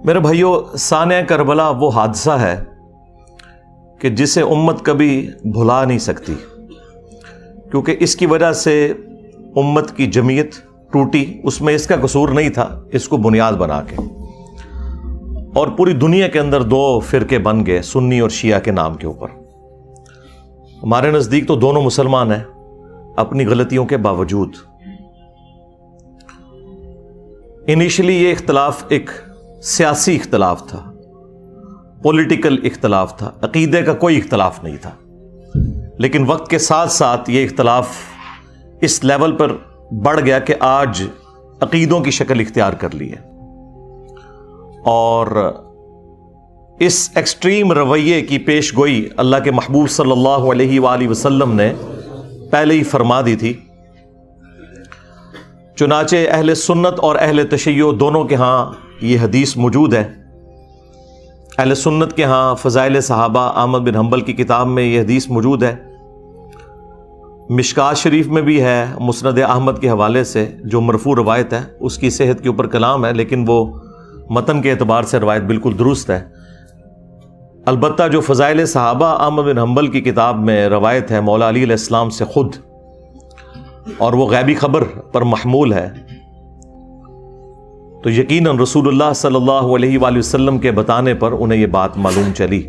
میرے بھائیوں، سانحہ کربلا وہ حادثہ ہے کہ جسے امت کبھی بھلا نہیں سکتی، کیونکہ اس کی وجہ سے امت کی جمعیت ٹوٹی۔ اس میں اس کا قصور نہیں تھا، اس کو بنیاد بنا کے، اور پوری دنیا کے اندر دو فرقے بن گئے، سنی اور شیعہ کے نام کے اوپر۔ ہمارے نزدیک تو دونوں مسلمان ہیں اپنی غلطیوں کے باوجود۔ انیشلی یہ اختلاف ایک سیاسی اختلاف تھا، پولیٹیکل اختلاف تھا، عقیدے کا کوئی اختلاف نہیں تھا، لیکن وقت کے ساتھ ساتھ یہ اختلاف اس لیول پر بڑھ گیا کہ آج عقیدوں کی شکل اختیار کر لی ہے، اور اس ایکسٹریم رویے کی پیش گوئی اللہ کے محبوب صلی اللہ علیہ وآلہ وسلم نے پہلے ہی فرما دی تھی۔ چنانچہ اہل سنت اور اہل تشیع دونوں کے ہاں یہ حدیث موجود ہے۔ اہل سنت کے ہاں فضائل صحابہ احمد بن حنبل کی کتاب میں یہ حدیث موجود ہے، مشکات شریف میں بھی ہے مسند احمد کے حوالے سے، جو مرفوع روایت ہے، اس کی صحت کے اوپر کلام ہے، لیکن وہ متن کے اعتبار سے روایت بالکل درست ہے۔ البتہ جو فضائل صحابہ احمد بن حنبل کی کتاب میں روایت ہے مولا علی علیہ السلام سے خود، اور وہ غیبی خبر پر محمول ہے، تو یقیناً رسول اللہ صلی اللہ علیہ وآلہ وسلم کے بتانے پر انہیں یہ بات معلوم چلی۔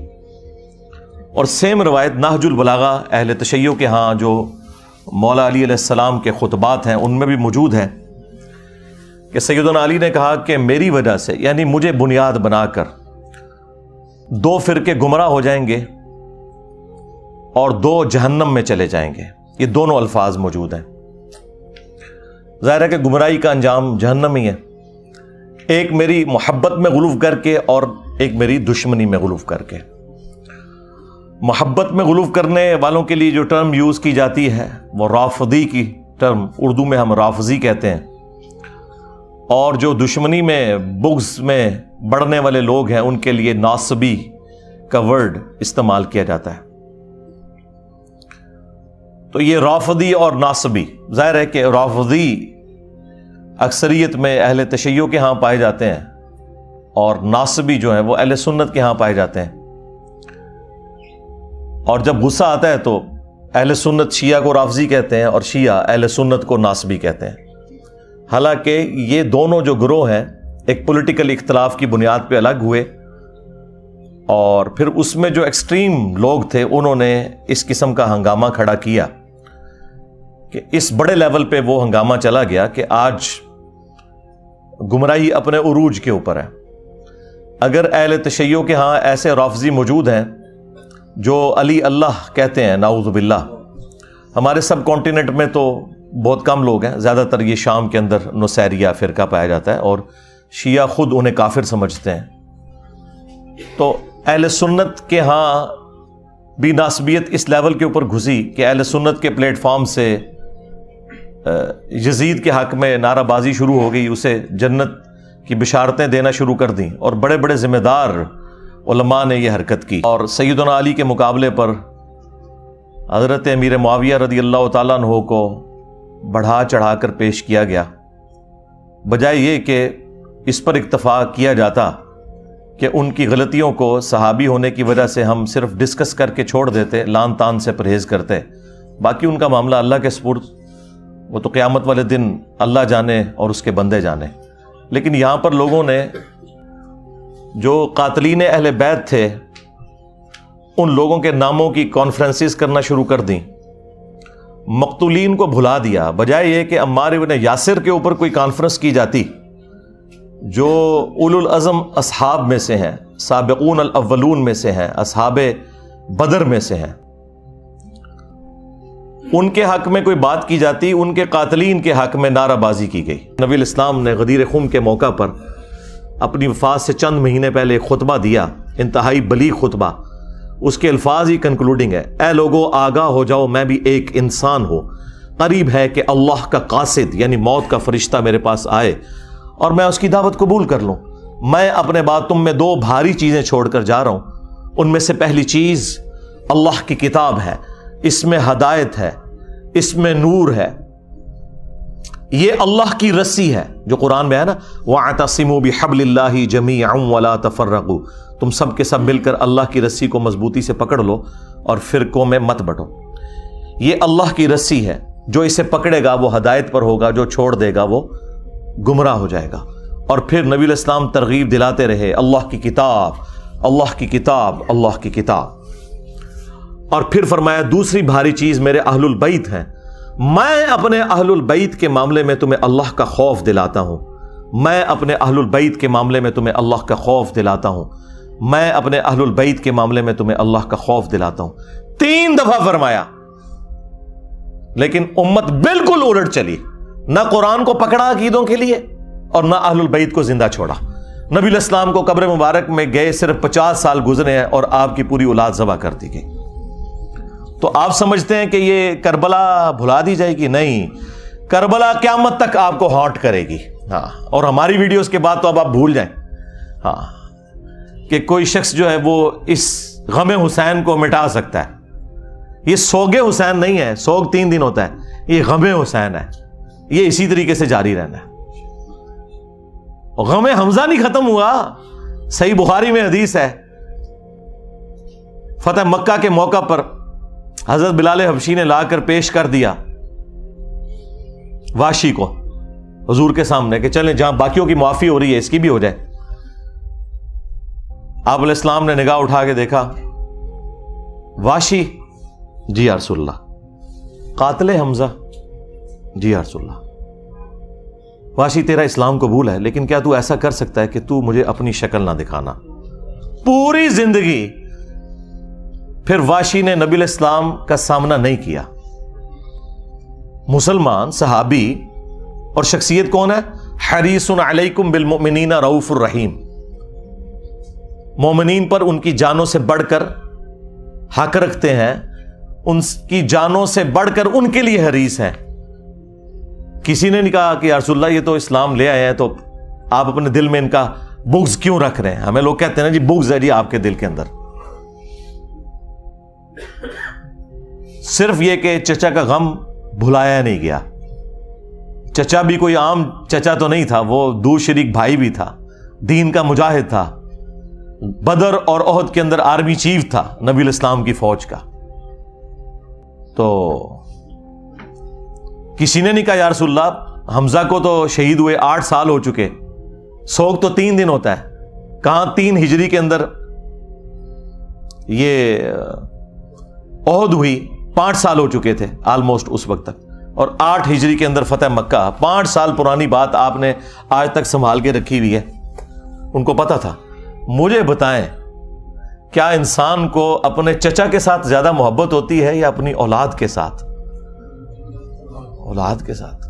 اور سیم روایت نہج البلاغہ اہل تشیع کے ہاں جو مولا علی علیہ السلام کے خطبات ہیں ان میں بھی موجود ہے کہ سیدنا علی نے کہا کہ میری وجہ سے، یعنی مجھے بنیاد بنا کر، دو فرقے گمراہ ہو جائیں گے اور دو جہنم میں چلے جائیں گے۔ یہ دونوں الفاظ موجود ہیں۔ ظاہر ہے کہ گمراہی کا انجام جہنم ہی ہے، ایک میری محبت میں غلو کر کے اور ایک میری دشمنی میں غلو کر کے۔ محبت میں غلو کرنے والوں کے لیے جو ٹرم یوز کی جاتی ہے وہ رافضی کی ٹرم، اردو میں ہم رافضی کہتے ہیں، اور جو دشمنی میں بغض میں بڑھنے والے لوگ ہیں ان کے لیے ناصبی کا ورڈ استعمال کیا جاتا ہے۔ تو یہ رافضی اور ناصبی، ظاہر ہے کہ رافضی اکثریت میں اہل تشیع کے ہاں پائے جاتے ہیں، اور ناصبی جو ہیں وہ اہل سنت کے ہاں پائے جاتے ہیں۔ اور جب غصہ آتا ہے تو اہل سنت شیعہ کو رافضی کہتے ہیں اور شیعہ اہل سنت کو ناصبی کہتے ہیں۔ حالانکہ یہ دونوں جو گروہ ہیں ایک پولیٹیکل اختلاف کی بنیاد پہ الگ ہوئے، اور پھر اس میں جو ایکسٹریم لوگ تھے انہوں نے اس قسم کا ہنگامہ کھڑا کیا کہ اس بڑے لیول پہ وہ ہنگامہ چلا گیا کہ آج گمراہی اپنے عروج کے اوپر ہے۔ اگر اہل تشیع کے ہاں ایسے رافضی موجود ہیں جو علی اللہ کہتے ہیں، نعوذ باللہ، ہمارے سب کانٹیننٹ میں تو بہت کم لوگ ہیں، زیادہ تر یہ شام کے اندر نصیریہ فرقہ پایا جاتا ہے، اور شیعہ خود انہیں کافر سمجھتے ہیں۔ تو اہل سنت کے ہاں بھی ناسبیت اس لیول کے اوپر گھسی کہ اہل سنت کے پلیٹ فارم سے یزید کے حق میں نعرہ بازی شروع ہو گئی، اسے جنت کی بشارتیں دینا شروع کر دیں، اور بڑے بڑے ذمہ دار علماء نے یہ حرکت کی، اور سیدنا علی کے مقابلے پر حضرت امیر معاویہ رضی اللہ تعالیٰ عنہ کو بڑھا چڑھا کر پیش کیا گیا، بجائے یہ کہ اس پر اکتفا کیا جاتا کہ ان کی غلطیوں کو صحابی ہونے کی وجہ سے ہم صرف ڈسکس کر کے چھوڑ دیتے، لان تان سے پرہیز کرتے، باقی ان کا معاملہ اللہ کے سپرد، وہ تو قیامت والے دن اللہ جانے اور اس کے بندے جانے۔ لیکن یہاں پر لوگوں نے جو قاتلین اہل بیت تھے ان لوگوں کے ناموں کی کانفرنسز کرنا شروع کر دیں، مقتولین کو بھلا دیا، بجائے یہ کہ عمار ابن یاسر کے اوپر کوئی کانفرنس کی جاتی جو اولو العزم اصحاب میں سے ہیں، سابقون الاولون میں سے ہیں، اصحاب بدر میں سے ہیں، ان کے حق میں کوئی بات کی جاتی، ان کے قاتلین کے حق میں نعرہ بازی کی گئی۔ نبی الاسلام نے غدیر خم کے موقع پر اپنی وفات سے چند مہینے پہلے خطبہ دیا، انتہائی بلیغ خطبہ، اس کے الفاظ ہی کنکلوڈنگ ہے، اے لوگو آگاہ ہو جاؤ، میں بھی ایک انسان ہوں، قریب ہے کہ اللہ کا قاصد یعنی موت کا فرشتہ میرے پاس آئے اور میں اس کی دعوت قبول کر لوں۔ میں اپنے بعد تم میں دو بھاری چیزیں چھوڑ کر جا رہا ہوں، ان میں سے پہلی چیز اللہ کی کتاب ہے، اس میں ہدایت ہے، اس میں نور ہے، یہ اللہ کی رسی ہے جو قرآن میں ہے نا، وَاعْتَصِمُوا بِحَبْلِ اللَّهِ جَمِيعًا وَلَا تَفَرَّقُوا، تم سب کے سب مل کر اللہ کی رسی کو مضبوطی سے پکڑ لو اور فرقوں میں مت بٹو۔ یہ اللہ کی رسی ہے، جو اسے پکڑے گا وہ ہدایت پر ہوگا، جو چھوڑ دے گا وہ گمراہ ہو جائے گا۔ اور پھر نبی علیہ السلام ترغیب دلاتے رہے، اللہ کی کتاب، اللہ کی کتاب، اللہ کی کتاب۔ اور پھر فرمایا دوسری بھاری چیز میرے اہل البیت ہیں، میں اپنے اہل البیت کے معاملے میں تمہیں اللہ کا خوف دلاتا ہوں، میں اپنے اہل البیت کے معاملے میں تمہیں اللہ کا خوف دلاتا ہوں، میں اپنے اہل البیت کے معاملے میں تمہیں اللہ کا خوف دلاتا ہوں۔ 3 دفعہ فرمایا، لیکن امت بالکل الٹ چلی، نہ قرآن کو پکڑا عقیدوں کے لیے اور نہ اہل البیت کو زندہ چھوڑا۔ نبی علیہ السلام کو قبر مبارک میں گئے صرف 50 سال گزرے ہیں اور آپ کی پوری اولاد ذبح کر دی گئی۔ تو آپ سمجھتے ہیں کہ یہ کربلا بھلا دی جائے گی؟ نہیں، کربلا قیامت تک آپ کو ہانٹ کرے گی۔ ہاں، اور ہماری ویڈیوز کے بعد تو اب آپ بھول جائیں ہاں کہ کوئی شخص جو ہے وہ اس غم حسین کو مٹا سکتا ہے۔ یہ سوگ حسین نہیں ہے، سوگ 3 دن ہوتا ہے، یہ غم حسین ہے، یہ اسی طریقے سے جاری رہنا ہے۔ غم حمزہ نہیں ختم ہوا، صحیح بخاری میں حدیث ہے، فتح مکہ کے موقع پر حضرت بلال حبشی نے لا کر پیش کر دیا واشی کو حضور کے سامنے کہ چلیں جہاں باقیوں کی معافی ہو رہی ہے اس کی بھی ہو جائے۔ آپ علیہ السلام نے نگاہ اٹھا کے دیکھا، واشی؟ جی یا رسول اللہ۔ قاتل حمزہ؟ جی یا رسول اللہ۔ واشی تیرا اسلام قبول ہے، لیکن کیا تو ایسا کر سکتا ہے کہ تو مجھے اپنی شکل نہ دکھانا؟ پوری زندگی پھر واشی نے نبی علیہ السلام کا سامنا نہیں کیا۔ مسلمان صحابی اور شخصیت کون ہے؟ حریص علیکم بالمؤمنین رؤوف الرحیم، مومنین پر ان کی جانوں سے بڑھ کر حق رکھتے ہیں، ان کی جانوں سے بڑھ کر ان کے لیے حریص ہیں۔ کسی نے نہیں کہا کہ یا رسول اللہ یہ تو اسلام لے آئے ہیں تو آپ اپنے دل میں ان کا بغض کیوں رکھ رہے ہیں؟ ہمیں لوگ کہتے ہیں نا جی بغض ہے جی آپ کے دل کے اندر۔ صرف یہ کہ چچا کا غم بھلایا نہیں گیا۔ چچا بھی کوئی عام چچا تو نہیں تھا، وہ دور شریک بھائی بھی تھا، دین کا مجاہد تھا، بدر اور احد کے اندر آرمی چیف تھا نبی علیہ السلام کی فوج کا۔ تو کسی نے نہیں کہا یا رسول اللہ حمزہ کو تو شہید ہوئے 8 سال ہو چکے، سوگ تو 3 دن ہوتا ہے۔ کہاں 3 ہجری کے اندر یہ احد ہوئی، 5 سال ہو چکے تھے آلموسٹ اس وقت تک، اور 8 ہجری کے اندر فتح مکہ، 5 سال پرانی بات آپ نے آج تک سنبھال کے رکھی ہوئی ہے۔ ان کو پتا تھا۔ مجھے بتائیں کیا انسان کو اپنے چچا کے ساتھ زیادہ محبت ہوتی ہے یا اپنی اولاد کے ساتھ؟ اولاد کے ساتھ۔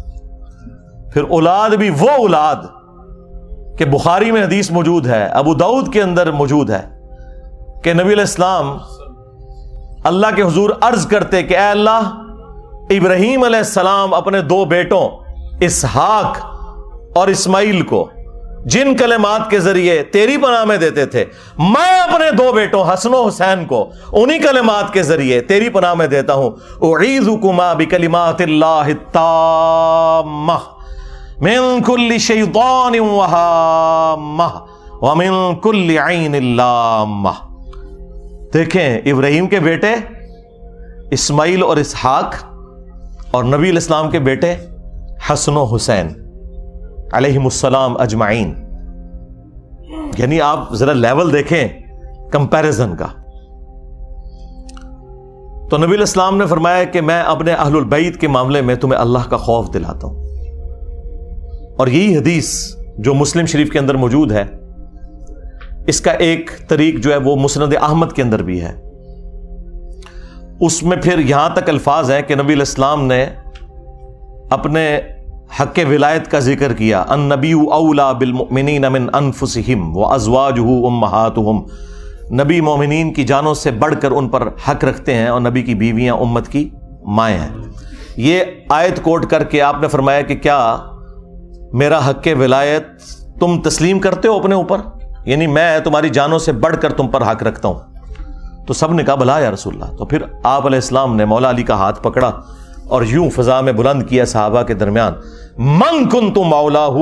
پھر اولاد بھی وہ اولاد کہ بخاری میں حدیث موجود ہے، ابو داؤد کے اندر موجود ہے کہ نبی علیہ السلام اللہ کے حضور عرض کرتے کہ اے اللہ، ابراہیم علیہ السلام اپنے 2 بیٹوں اسحاق اور اسماعیل کو جن کلمات کے ذریعے تیری پناہ میں دیتے تھے، میں اپنے 2 بیٹوں حسن و حسین کو انہی کلمات کے ذریعے تیری پناہ میں دیتا ہوں۔ اعیذکما بکلمات اللہ التامہ من کل شیطان وہامہ ومن کل عین لامہ۔ دیکھیں ابراہیم کے بیٹے اسماعیل اور اسحاق اور نبی علیہ السلام کے بیٹے حسن و حسین علیہم السلام اجمعین، یعنی آپ ذرا لیول دیکھیں کمپیریزن کا۔ تو نبی علیہ السلام نے فرمایا کہ میں اپنے اہل البیت کے معاملے میں تمہیں اللہ کا خوف دلاتا ہوں۔ اور یہی حدیث جو مسلم شریف کے اندر موجود ہے، اس کا ایک طریق جو ہے وہ مسند احمد کے اندر بھی ہے۔ اس میں پھر یہاں تک الفاظ ہیں کہ نبی علیہ السلام نے اپنے حق ولایت کا ذکر کیا، النبی اولا بالمؤمنین من انفسہم وازواجہ امہاتہم، نبی مومنین کی جانوں سے بڑھ کر ان پر حق رکھتے ہیں اور نبی کی بیویاں امت کی مائیں ہیں۔ یہ آیت کوٹ کر کے آپ نے فرمایا کہ کیا میرا حق ولایت تم تسلیم کرتے ہو اپنے اوپر؟ یعنی میں تمہاری جانوں سے بڑھ کر تم پر حق رکھتا ہوں۔ تو سب نے کہا بلا یا رسول اللہ۔ تو پھر آپ علیہ السلام نے مولا علی کا ہاتھ پکڑا اور یوں فضا میں بلند کیا صحابہ کے درمیان، من کنت مولاہ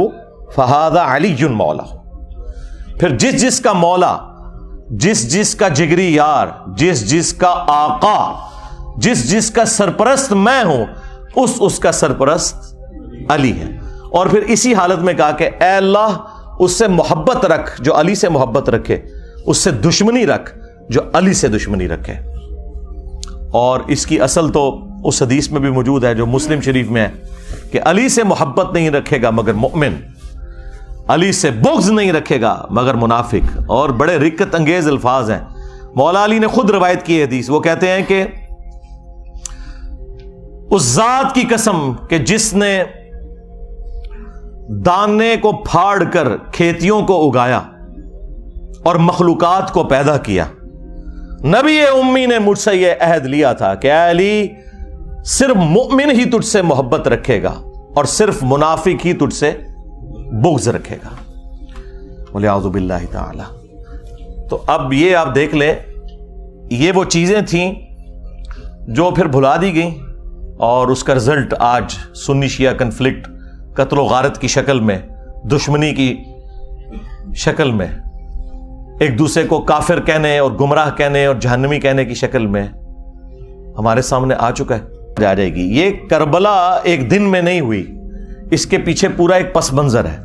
فہذا علی مولاہ. پھر جس جس کا مولا، جس جس کا جگری یار، جس جس کا آقا، جس جس کا سرپرست میں ہوں، اس کا سرپرست علی ہے. اور پھر اسی حالت میں کہا کہ اے اللہ اس سے محبت رکھ جو علی سے محبت رکھے، اس سے دشمنی رکھ جو علی سے دشمنی رکھے. اور اس کی اصل تو اس حدیث میں بھی موجود ہے جو مسلم شریف میں ہے کہ علی سے محبت نہیں رکھے گا مگر مومن، علی سے بغض نہیں رکھے گا مگر منافق. اور بڑے رقت انگیز الفاظ ہیں. مولا علی نے خود روایت کی حدیث، وہ کہتے ہیں کہ اس ذات کی قسم کہ جس نے دانے کو پھاڑ کر کھیتیوں کو اگایا اور مخلوقات کو پیدا کیا، نبی امی نے مجھ سے یہ عہد لیا تھا کہ اے علی صرف مومن ہی تجھ سے محبت رکھے گا اور صرف منافق ہی تجھ سے بغض رکھے گا. وَلِعَوْذُ بِاللَّهِ تَعَالَى. تو اب یہ آپ دیکھ لیں، یہ وہ چیزیں تھیں جو پھر بھلا دی گئیں اور اس کا رزلٹ آج سنی شیعہ کنفلکٹ، قتل و غارت کی شکل میں، دشمنی کی شکل میں، ایک دوسرے کو کافر کہنے اور گمراہ کہنے اور جہنمی کہنے کی شکل میں ہمارے سامنے آ چکا ہے. آ جائے گی. یہ کربلا ایک دن میں نہیں ہوئی، اس کے پیچھے پورا ایک پس منظر ہے.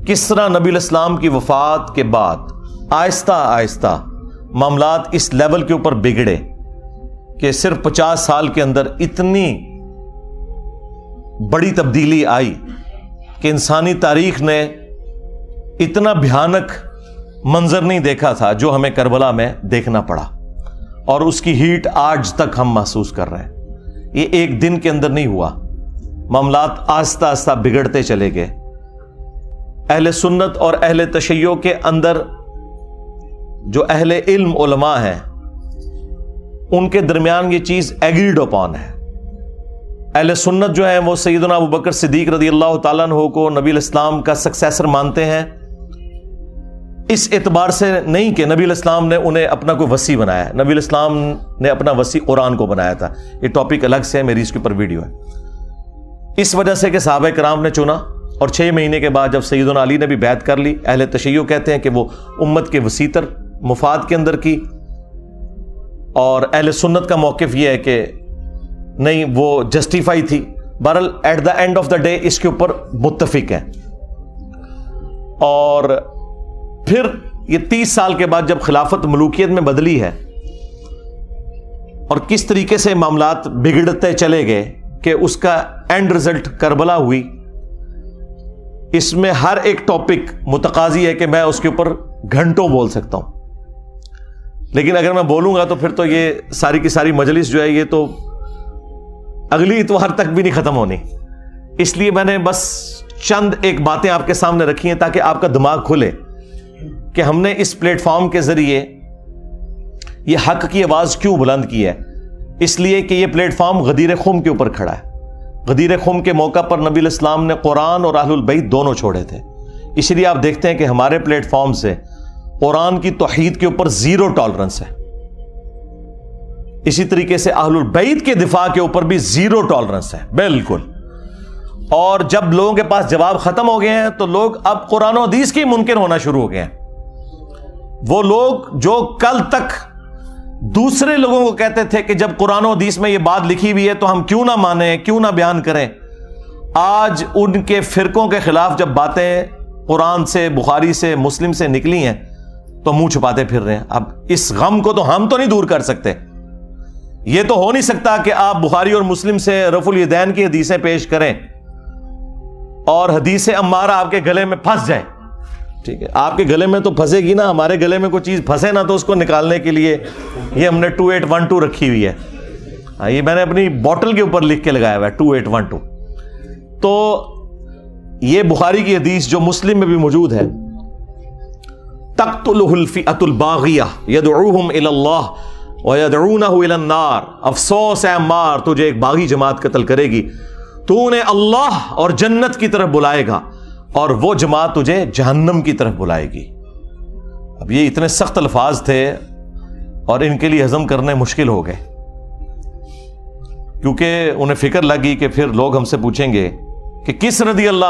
کس طرح نبی الاسلام کی وفات کے بعد آہستہ آہستہ معاملات اس لیول کے اوپر بگڑے کہ صرف 50 سال کے اندر اتنی بڑی تبدیلی آئی کہ انسانی تاریخ نے اتنا بھیانک منظر نہیں دیکھا تھا جو ہمیں کربلا میں دیکھنا پڑا. اور اس کی ہیٹ آج تک ہم محسوس کر رہے ہیں. یہ ایک دن کے اندر نہیں ہوا، معاملات آہستہ آہستہ بگڑتے چلے گئے. اہل سنت اور اہل تشیع کے اندر جو اہل علم علماء ہیں ان کے درمیان یہ چیز ایگریڈ اپون ہے. اہل سنت جو ہیں وہ سیدنا ابوبکر صدیق رضی اللہ تعالیٰ عنہ کو نبی الاسلام کا سکسیسر مانتے ہیں، اس اعتبار سے نہیں کہ نبی الاسلام نے انہیں اپنا کوئی وصی بنایا ہے. نبی الاسلام نے اپنا وصی قرآن کو بنایا تھا. یہ ٹاپک الگ سے ہے، میری اس کے اوپر ویڈیو ہے. اس وجہ سے کہ صحابہ کرام نے چنا اور 6 مہینے کے بعد جب سیدنا علی نے بھی بیعت کر لی، اہل تشیع کہتے ہیں کہ وہ امت کے وسیع مفاد کے اندر کی، اور اہل سنت کا موقف یہ ہے کہ نہیں وہ جسٹیفائی تھی. بہرحال at the end of the day اس کے اوپر متفق ہیں. اور پھر یہ 30 سال کے بعد جب خلافت ملوکیت میں بدلی ہے اور کس طریقے سے معاملات بگڑتے چلے گئے کہ اس کا اینڈ رزلٹ کربلا ہوئی، اس میں ہر ایک ٹاپک متقاضی ہے کہ میں اس کے اوپر گھنٹوں بول سکتا ہوں. لیکن اگر میں بولوں گا تو پھر تو یہ ساری کی ساری مجلس جو ہے یہ تو اگلی اتوار تک بھی نہیں ختم ہونی. اس لیے میں نے بس چند ایک باتیں آپ کے سامنے رکھی ہیں تاکہ آپ کا دماغ کھلے کہ ہم نے اس پلیٹ فارم کے ذریعے یہ حق کی آواز کیوں بلند کی ہے. اس لیے کہ یہ پلیٹ فارم غدیر خم کے اوپر کھڑا ہے. غدیر خم کے موقع پر نبی الاسلام نے قرآن اور اہل البیت دونوں چھوڑے تھے. اس لیے آپ دیکھتے ہیں کہ ہمارے پلیٹ فارم سے قرآن کی توحید کے اوپر 0 ٹالرنس ہے. اسی طریقے سے اہل البیت کے دفاع کے اوپر بھی 0 ٹالرنس ہے بالکل. اور جب لوگوں کے پاس جواب ختم ہو گئے ہیں تو لوگ اب قرآن و حدیث کی منکر ہونا شروع ہو گئے ہیں. وہ لوگ جو کل تک دوسرے لوگوں کو کہتے تھے کہ جب قرآن و حدیث میں یہ بات لکھی ہوئی ہے تو ہم کیوں نہ مانیں، کیوں نہ بیان کریں، آج ان کے فرقوں کے خلاف جب باتیں قرآن سے، بخاری سے، مسلم سے نکلی ہیں تو منہ چھپاتے پھر رہے ہیں. اب اس غم کو تو ہم تو نہیں دور کر سکتے. یہ تو ہو نہیں سکتا کہ آپ بخاری اور مسلم سے رفع الیدین کی حدیثیں پیش کریں اور حدیث عمارہ آپ کے گلے میں پھنس جائے. ٹھیک ہے، آپ کے گلے میں تو پھنسے گی نا، ہمارے گلے میں کوئی چیز پھنسے نا تو اس کو نکالنے کے لیے یہ ہم نے 2812 رکھی ہوئی ہے. یہ میں نے اپنی بوٹل کے اوپر لکھ کے لگایا ہوا ہے 2812. تو یہ بخاری کی حدیث جو مسلم میں بھی موجود ہے، تقتلہ الفئۃ الباغیہ یدعوہم الی اللہ ویدعونہ الی النار. افسوس ہے عمار، تجھے ایک باغی جماعت قتل کرے گی، تو انہیں اللہ اور جنت کی طرف بلائے گا اور وہ جماعت تجھے جہنم کی طرف بلائے گی. اب یہ اتنے سخت الفاظ تھے اور ان کے لیے ہضم کرنے مشکل ہو گئے، کیونکہ انہیں فکر لگی کہ پھر لوگ ہم سے پوچھیں گے کہ کس رضی اللہ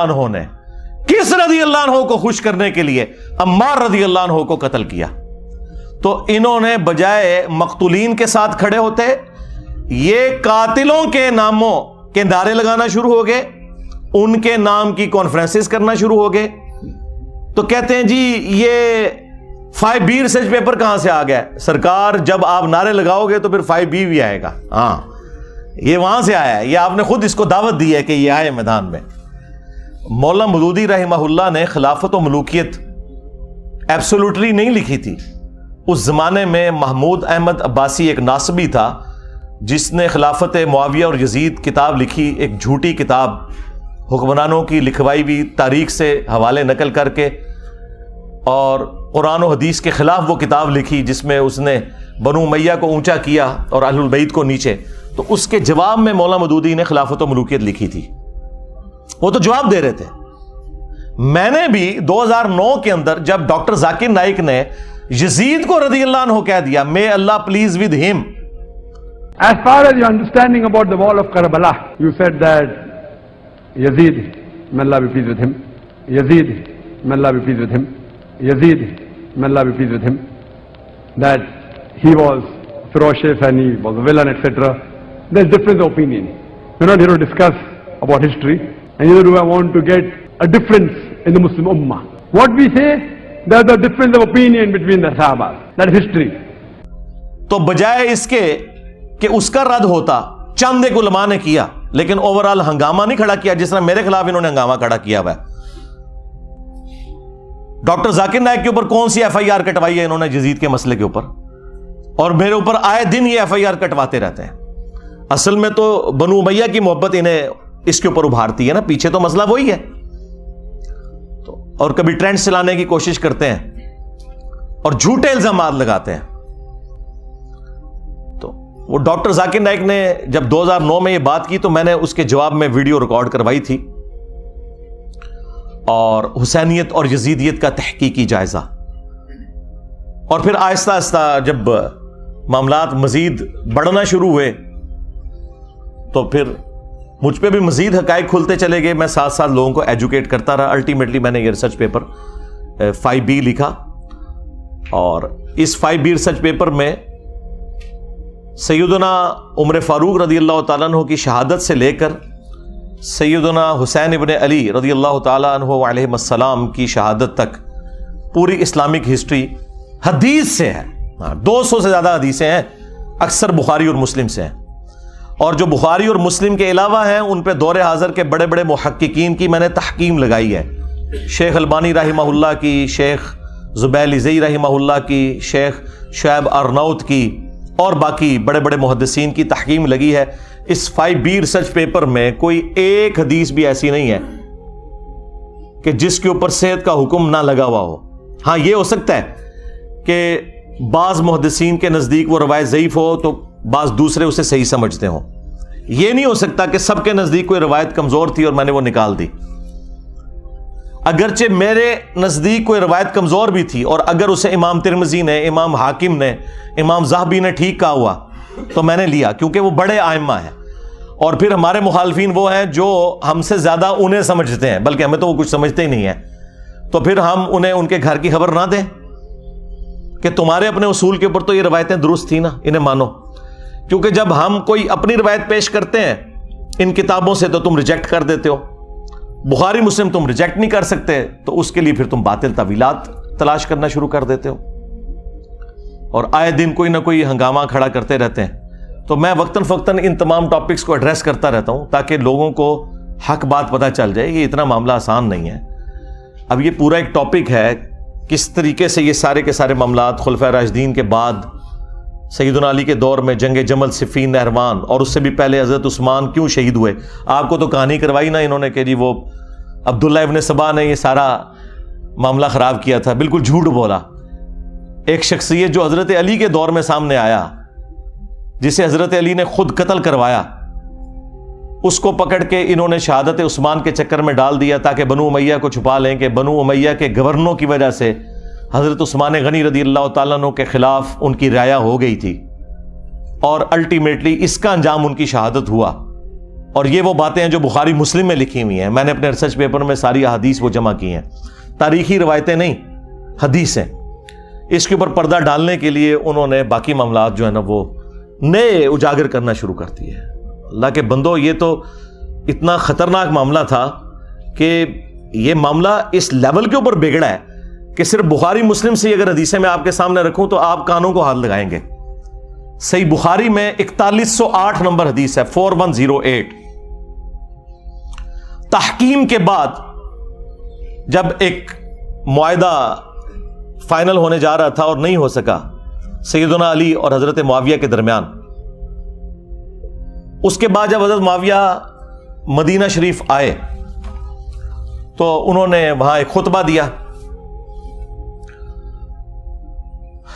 عنہ کو خوش کرنے کے لیے عمار رضی اللہ عنہ کو قتل کیا. تو انہوں نے بجائے مقتولین کے ساتھ کھڑے ہوتے یہ قاتلوں کے ناموں کے نعرے لگانا شروع ہو گئے, ان کے نام کی کانفرنسز کرنا شروع ہو گئے. تو کہتے ہیں جی یہ 5B ریسرچ پیپر کہاں سے آ گیا؟ سرکار جب آپ نعرے لگاؤ گے تو پھر 5B بھی آئے گا. ہاں یہ وہاں سے آیا ہے, یہ آپ نے خود اس کو دعوت دی ہے کہ یہ آئے میدان میں. مولانا مودودی رحمہ اللہ نے خلافت و ملوکیت ایبسولوٹلی نہیں لکھی تھی. اس زمانے میں محمود احمد عباسی ایک ناصبی تھا جس نے خلافت معاویہ اور یزید کتاب لکھی, ایک جھوٹی کتاب حکمرانوں کی لکھوائی ہوئی تاریخ سے حوالے نقل کر کے, اور قرآن و حدیث کے خلاف وہ کتاب لکھی جس میں اس نے بنو امیہ کو اونچا کیا اور اہل البیت کو نیچے. تو اس کے جواب میں مولانا مودودی نے خلافت و ملوکیت لکھی تھی. وہ تو جواب دے رہے تھے. میں نے بھی 2009 کے اندر جب ڈاکٹر ذاکر نائک نے یزید کو رضی اللہ عنہ کہہ دیا, may Allah please with him. As far as your understanding about the wall of Karbala, you said that Yazid, may Allah be pleased with him, Yazid, may Allah be pleased with him, Yazid, may Allah be pleased with him, that he was ferocious and he was a villain, etc. There's difference of opinion. We're not here to discuss about history, and neither do I want to get a difference in the Muslim Ummah. What we say, there's a difference of opinion between the Sahaba. That is history. تو بجائے اس کے کہ اس کا رد ہوتا, چند ایک علماء نے کیا, لیکن اوورال ہنگامہ نہیں کھڑا کیا جس طرح میرے خلاف انہوں نے ہنگامہ کھڑا کیا ہوا ہے. ڈاکٹر ذاکر نائک کے اوپر کون سی FIR کٹوائی ہے انہوں نے یزید کے مسئلے کے اوپر, اور میرے اوپر آئے دن یہ FIR کٹواتے رہتے ہیں. اصل میں تو بنو امیہ کی محبت انہیں اس کے اوپر ابھارتی ہے نا, پیچھے تو مسئلہ وہی ہے. اور کبھی ٹرینڈ چلانے کی کوشش کرتے ہیں اور جھوٹے الزامات لگاتے ہیں. تو وہ ڈاکٹر ذاکر نائک نے جب 2009 میں یہ بات کی تو میں نے اس کے جواب میں ویڈیو ریکارڈ کروائی تھی, اور حسینیت اور یزیدیت کا تحقیقی جائزہ. اور پھر آہستہ آہستہ جب معاملات مزید بڑھنا شروع ہوئے تو پھر مجھ پہ بھی مزید حقائق کھلتے چلے گئے. میں ساتھ ساتھ لوگوں کو ایجوکیٹ کرتا رہا. الٹیمیٹلی میں نے یہ ریسرچ پیپر 5B لکھا, اور اس 5B ریسرچ پیپر میں سیدنا عمر فاروق رضی اللہ تعالیٰ عنہ کی شہادت سے لے کر سیدنا حسین ابن علی رضی اللہ تعالیٰ عنہ علیہ السلام کی شہادت تک پوری اسلامک ہسٹری حدیث سے ہے. 200 سے زیادہ حدیثیں ہیں, اکثر بخاری اور مسلم سے ہیں, اور جو بخاری اور مسلم کے علاوہ ہیں ان پہ دور حاضر کے بڑے بڑے محققین کی میں نے تحقیم لگائی ہے. شیخ البانی رحمہ اللہ کی, شیخ زبیل زئی رحمہ اللہ کی, شیخ شعیب ارناؤت کی, اور باقی بڑے بڑے محدثین کی تحقیم لگی ہے. اس 5B ریسرچ پیپر میں کوئی ایک حدیث بھی ایسی نہیں ہے کہ جس کے اوپر صحت کا حکم نہ لگا ہوا ہو. ہاں یہ ہو سکتا ہے کہ بعض محدثین کے نزدیک وہ روایت ضعیف ہو تو بعض دوسرے اسے صحیح سمجھتے ہوں. یہ نہیں ہو سکتا کہ سب کے نزدیک کوئی روایت کمزور تھی اور میں نے وہ نکال دی. اگرچہ میرے نزدیک کوئی روایت کمزور بھی تھی, اور اگر اسے امام ترمذی نے, امام حاکم نے, امام ذہبی نے ٹھیک کہا ہوا تو میں نے لیا, کیونکہ وہ بڑے ائمہ ہیں. اور پھر ہمارے مخالفین وہ ہیں جو ہم سے زیادہ انہیں سمجھتے ہیں, بلکہ ہمیں تو وہ کچھ سمجھتے ہی نہیں ہیں. تو پھر ہم انہیں ان کے گھر کی خبر نہ دیں کہ تمہارے اپنے اصول کے اوپر تو یہ روایتیں درست تھی نا, انہیں مانو. کیونکہ جب ہم کوئی اپنی روایت پیش کرتے ہیں ان کتابوں سے تو تم ریجیکٹ کر دیتے ہو. بخاری مسلم تم ریجیکٹ نہیں کر سکتے, تو اس کے لیے پھر تم باطل تعویلات تلاش کرنا شروع کر دیتے ہو, اور آئے دن کوئی نہ کوئی ہنگامہ کھڑا کرتے رہتے ہیں. تو میں وقتاً فوقتاً ان تمام ٹاپکس کو ایڈریس کرتا رہتا ہوں تاکہ لوگوں کو حق بات پتہ چل جائے. یہ اتنا معاملہ آسان نہیں ہے. اب یہ پورا ایک ٹاپک ہے کس طریقے سے یہ سارے کے سارے معاملات خلفائے راشدین کے بعد سیدنا علی کے دور میں جنگ جمل, صفین, نہروان, اور اس سے بھی پہلے حضرت عثمان کیوں شہید ہوئے. آپ کو تو کہانی کروائی نا انہوں نے کہ جی وہ عبداللہ ابن سبا نے یہ سارا معاملہ خراب کیا تھا. بالکل جھوٹ بولا. ایک شخصیت جو حضرت علی کے دور میں سامنے آیا, جسے حضرت علی نے خود قتل کروایا, اس کو پکڑ کے انہوں نے شہادت عثمان کے چکر میں ڈال دیا تاکہ بنو امیہ کو چھپا لیں کہ بنو امیہ کے گورنروں کی وجہ سے حضرت عثمان غنی رضی اللہ تعالیٰ عنہ کے خلاف ان کی رعایا ہو گئی تھی, اور الٹیمیٹلی اس کا انجام ان کی شہادت ہوا. اور یہ وہ باتیں ہیں جو بخاری مسلم میں لکھی ہوئی ہیں. میں نے اپنے ریسرچ پیپر میں ساری احادیث وہ جمع کی ہیں, تاریخی روایتیں نہیں, حدیثیں. اس کے اوپر پردہ ڈالنے کے لیے انہوں نے باقی معاملات جو ہے نا وہ نئے اجاگر کرنا شروع کر دیے. اللہ کے بندو, یہ تو اتنا خطرناک معاملہ تھا کہ یہ معاملہ اس لیول کے اوپر بگڑا ہے کہ صرف بخاری مسلم سے اگر حدیثیں میں آپ کے سامنے رکھوں تو آپ کانوں کو ہاتھ لگائیں گے. صحیح بخاری میں 4108 نمبر حدیث ہے, 4108. تحکیم کے بعد جب ایک معاہدہ فائنل ہونے جا رہا تھا اور نہیں ہو سکا سیدنا علی اور حضرت معاویہ کے درمیان, اس کے بعد جب حضرت معاویہ مدینہ شریف آئے تو انہوں نے وہاں ایک خطبہ دیا.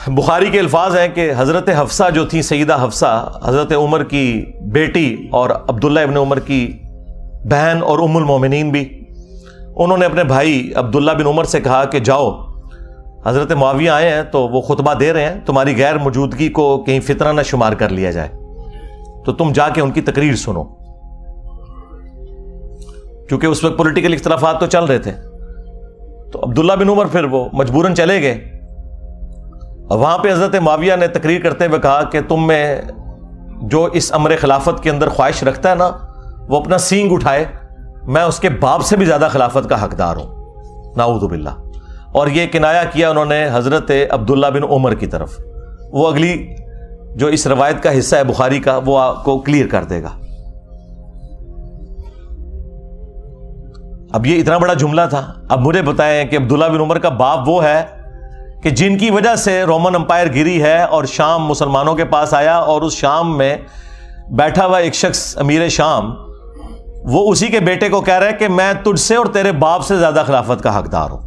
بخاری کے الفاظ ہیں کہ حضرت حفصہ جو تھی, سیدہ حفصہ, حضرت عمر کی بیٹی اور عبداللہ ابن عمر کی بہن اور ام المومنین بھی, انہوں نے اپنے بھائی عبداللہ بن عمر سے کہا کہ جاؤ, حضرت معاویہ آئے ہیں تو وہ خطبہ دے رہے ہیں, تمہاری غیر موجودگی کو کہیں فتنہ نہ شمار کر لیا جائے, تو تم جا کے ان کی تقریر سنو. کیونکہ اس وقت پولیٹیکل اختلافات تو چل رہے تھے, تو عبداللہ بن عمر پھر وہ مجبوراً چلے گئے. وہاں پہ حضرت معاویہ نے تقریر کرتے ہوئے کہا کہ تم میں جو اس امر خلافت کے اندر خواہش رکھتا ہے نا, وہ اپنا سینگ اٹھائے, میں اس کے باپ سے بھی زیادہ خلافت کا حقدار ہوں, نعوذ باللہ. اور یہ کنایا کیا انہوں نے حضرت عبداللہ بن عمر کی طرف. وہ اگلی جو اس روایت کا حصہ ہے بخاری کا, وہ آپ کو کلیئر کر دے گا. اب یہ اتنا بڑا جملہ تھا. اب مجھے بتائیں کہ عبداللہ بن عمر کا باپ وہ ہے کہ جن کی وجہ سے رومن امپائر گری ہے اور شام مسلمانوں کے پاس آیا, اور اس شام میں بیٹھا ہوا ایک شخص امیر شام, وہ اسی کے بیٹے کو کہہ رہا ہے کہ میں تجھ سے اور تیرے باپ سے زیادہ خلافت کا حقدار ہوں.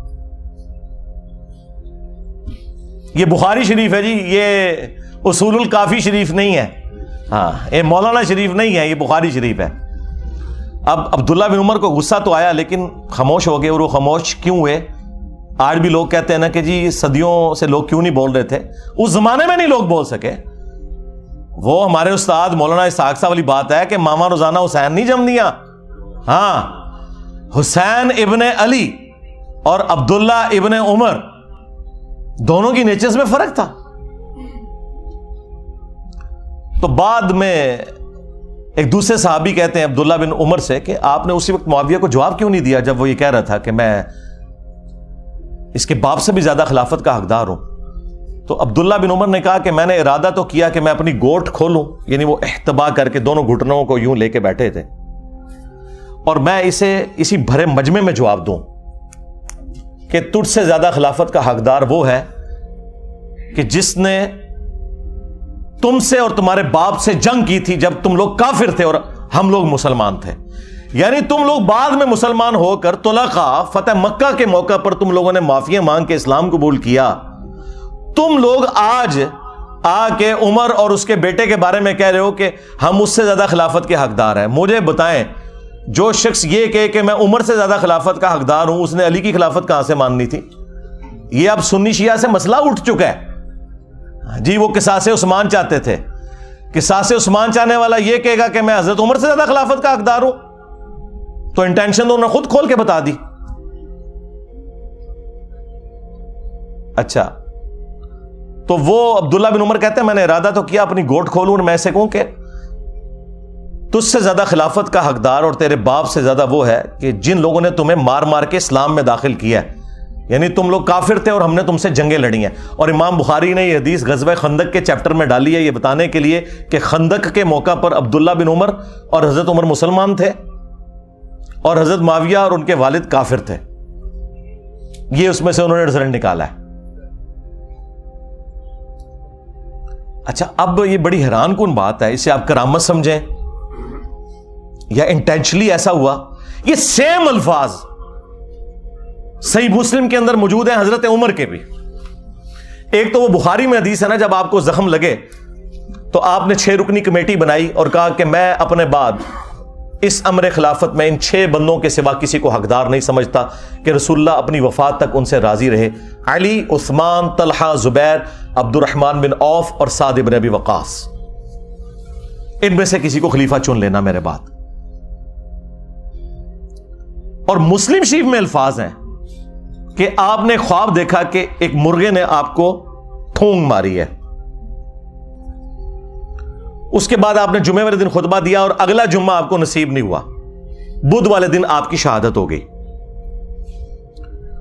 یہ بخاری شریف ہے جی, یہ اصول الکافی شریف نہیں ہے, ہاں یہ مولانا شریف نہیں ہے, یہ بخاری شریف ہے. اب عبداللہ بن عمر کو غصہ تو آیا لیکن خاموش ہو گئے. اور وہ خاموش کیوں ہوئے؟ آج بھی لوگ کہتے ہیں نا کہ جی صدیوں سے لوگ کیوں نہیں بول رہے تھے, اس زمانے میں نہیں لوگ بول سکے. وہ ہمارے استاد مولانا اسحاق صاحب والی بات ہے کہ ماما روزانہ حسین نہیں جم دیا. ہاں, حسین ابن علی اور عبداللہ ابن عمر دونوں کی نیچرز میں فرق تھا. تو بعد میں ایک دوسرے صحابی کہتے ہیں عبداللہ بن عمر سے کہ آپ نے اسی وقت معاویہ کو جواب کیوں نہیں دیا جب وہ یہ کہہ رہا تھا کہ میں اس کے باپ سے بھی زیادہ خلافت کا حقدار ہوں. تو عبداللہ بن عمر نے کہا کہ میں نے ارادہ تو کیا کہ میں اپنی گوٹ کھولوں, یعنی وہ احتبا کر کے دونوں گھٹنوں کو یوں لے کے بیٹھے تھے, اور میں اسے اسی بھرے مجمع میں جواب دوں کہ تجھ سے زیادہ خلافت کا حقدار وہ ہے کہ جس نے تم سے اور تمہارے باپ سے جنگ کی تھی جب تم لوگ کافر تھے اور ہم لوگ مسلمان تھے. یعنی تم لوگ بعد میں مسلمان ہو کر طلقاء فتح مکہ کے موقع پر تم لوگوں نے معافی مانگ کے اسلام قبول کیا. تم لوگ آج آ کے عمر اور اس کے بیٹے کے بارے میں کہہ رہے ہو کہ ہم اس سے زیادہ خلافت کے حقدار ہیں. مجھے بتائیں, جو شخص یہ کہے کہ میں عمر سے زیادہ خلافت کا حقدار ہوں, اس نے علی کی خلافت کہاں سے ماننی تھی؟ یہ اب سنی شیعہ سے مسئلہ اٹھ چکا ہے جی. وہ قصاص عثمان چاہتے تھے, قصاص عثمان چاہنے والا یہ کہے گا کہ میں حضرت عمر سے زیادہ خلافت کا حقدار ہوں, تو انٹینشن تو انہوں نے خود کھول کے بتا دی. اچھا, تو وہ عبداللہ بن عمر کہتے ہیں میں نے ارادہ تو کیا اپنی گوٹ کھولوں اور میں سے کہوں کہ تجھ سے زیادہ خلافت کا حقدار اور تیرے باپ سے زیادہ وہ ہے کہ جن لوگوں نے تمہیں مار مار کے اسلام میں داخل کیا ہے. یعنی تم لوگ کافر تھے اور ہم نے تم سے جنگیں لڑی ہیں. اور امام بخاری نے یہ حدیث غزوہ خندق کے چیپٹر میں ڈالی ہے یہ بتانے کے لیے کہ خندق کے موقع پر عبداللہ بن عمر اور حضرت عمر مسلمان تھے اور حضرت معاویہ اور ان کے والد کافر تھے. یہ اس میں سے انہوں نے رزلٹ نکالا ہے. اچھا, اب یہ بڑی حیران کن بات ہے, اسے آپ کرامت سمجھیں یا انٹینشنلی ایسا ہوا. یہ سیم الفاظ صحیح مسلم کے اندر موجود ہیں حضرت عمر کے بھی. ایک تو وہ بخاری میں حدیث ہے نا, جب آپ کو زخم لگے تو آپ نے 6 رکنی کمیٹی بنائی اور کہا کہ میں اپنے بعد اس امر خلافت میں ان 6 بندوں کے سوا کسی کو حقدار نہیں سمجھتا کہ رسول اللہ اپنی وفات تک ان سے راضی رہے. علی, عثمان, طلحہ, زبیر, عبد الرحمن بن عوف اور سعد بن ابی وقاص, ان میں سے کسی کو خلیفہ چن لینا میرے بعد. اور مسلم شریف میں الفاظ ہیں کہ آپ نے خواب دیکھا کہ ایک مرغے نے آپ کو ٹھونگ ماری ہے. اس کے بعد آپ نے جمعے والے دن خطبہ دیا اور اگلا جمعہ آپ کو نصیب نہیں ہوا. بدھ والے دن آپ کی شہادت ہو گئی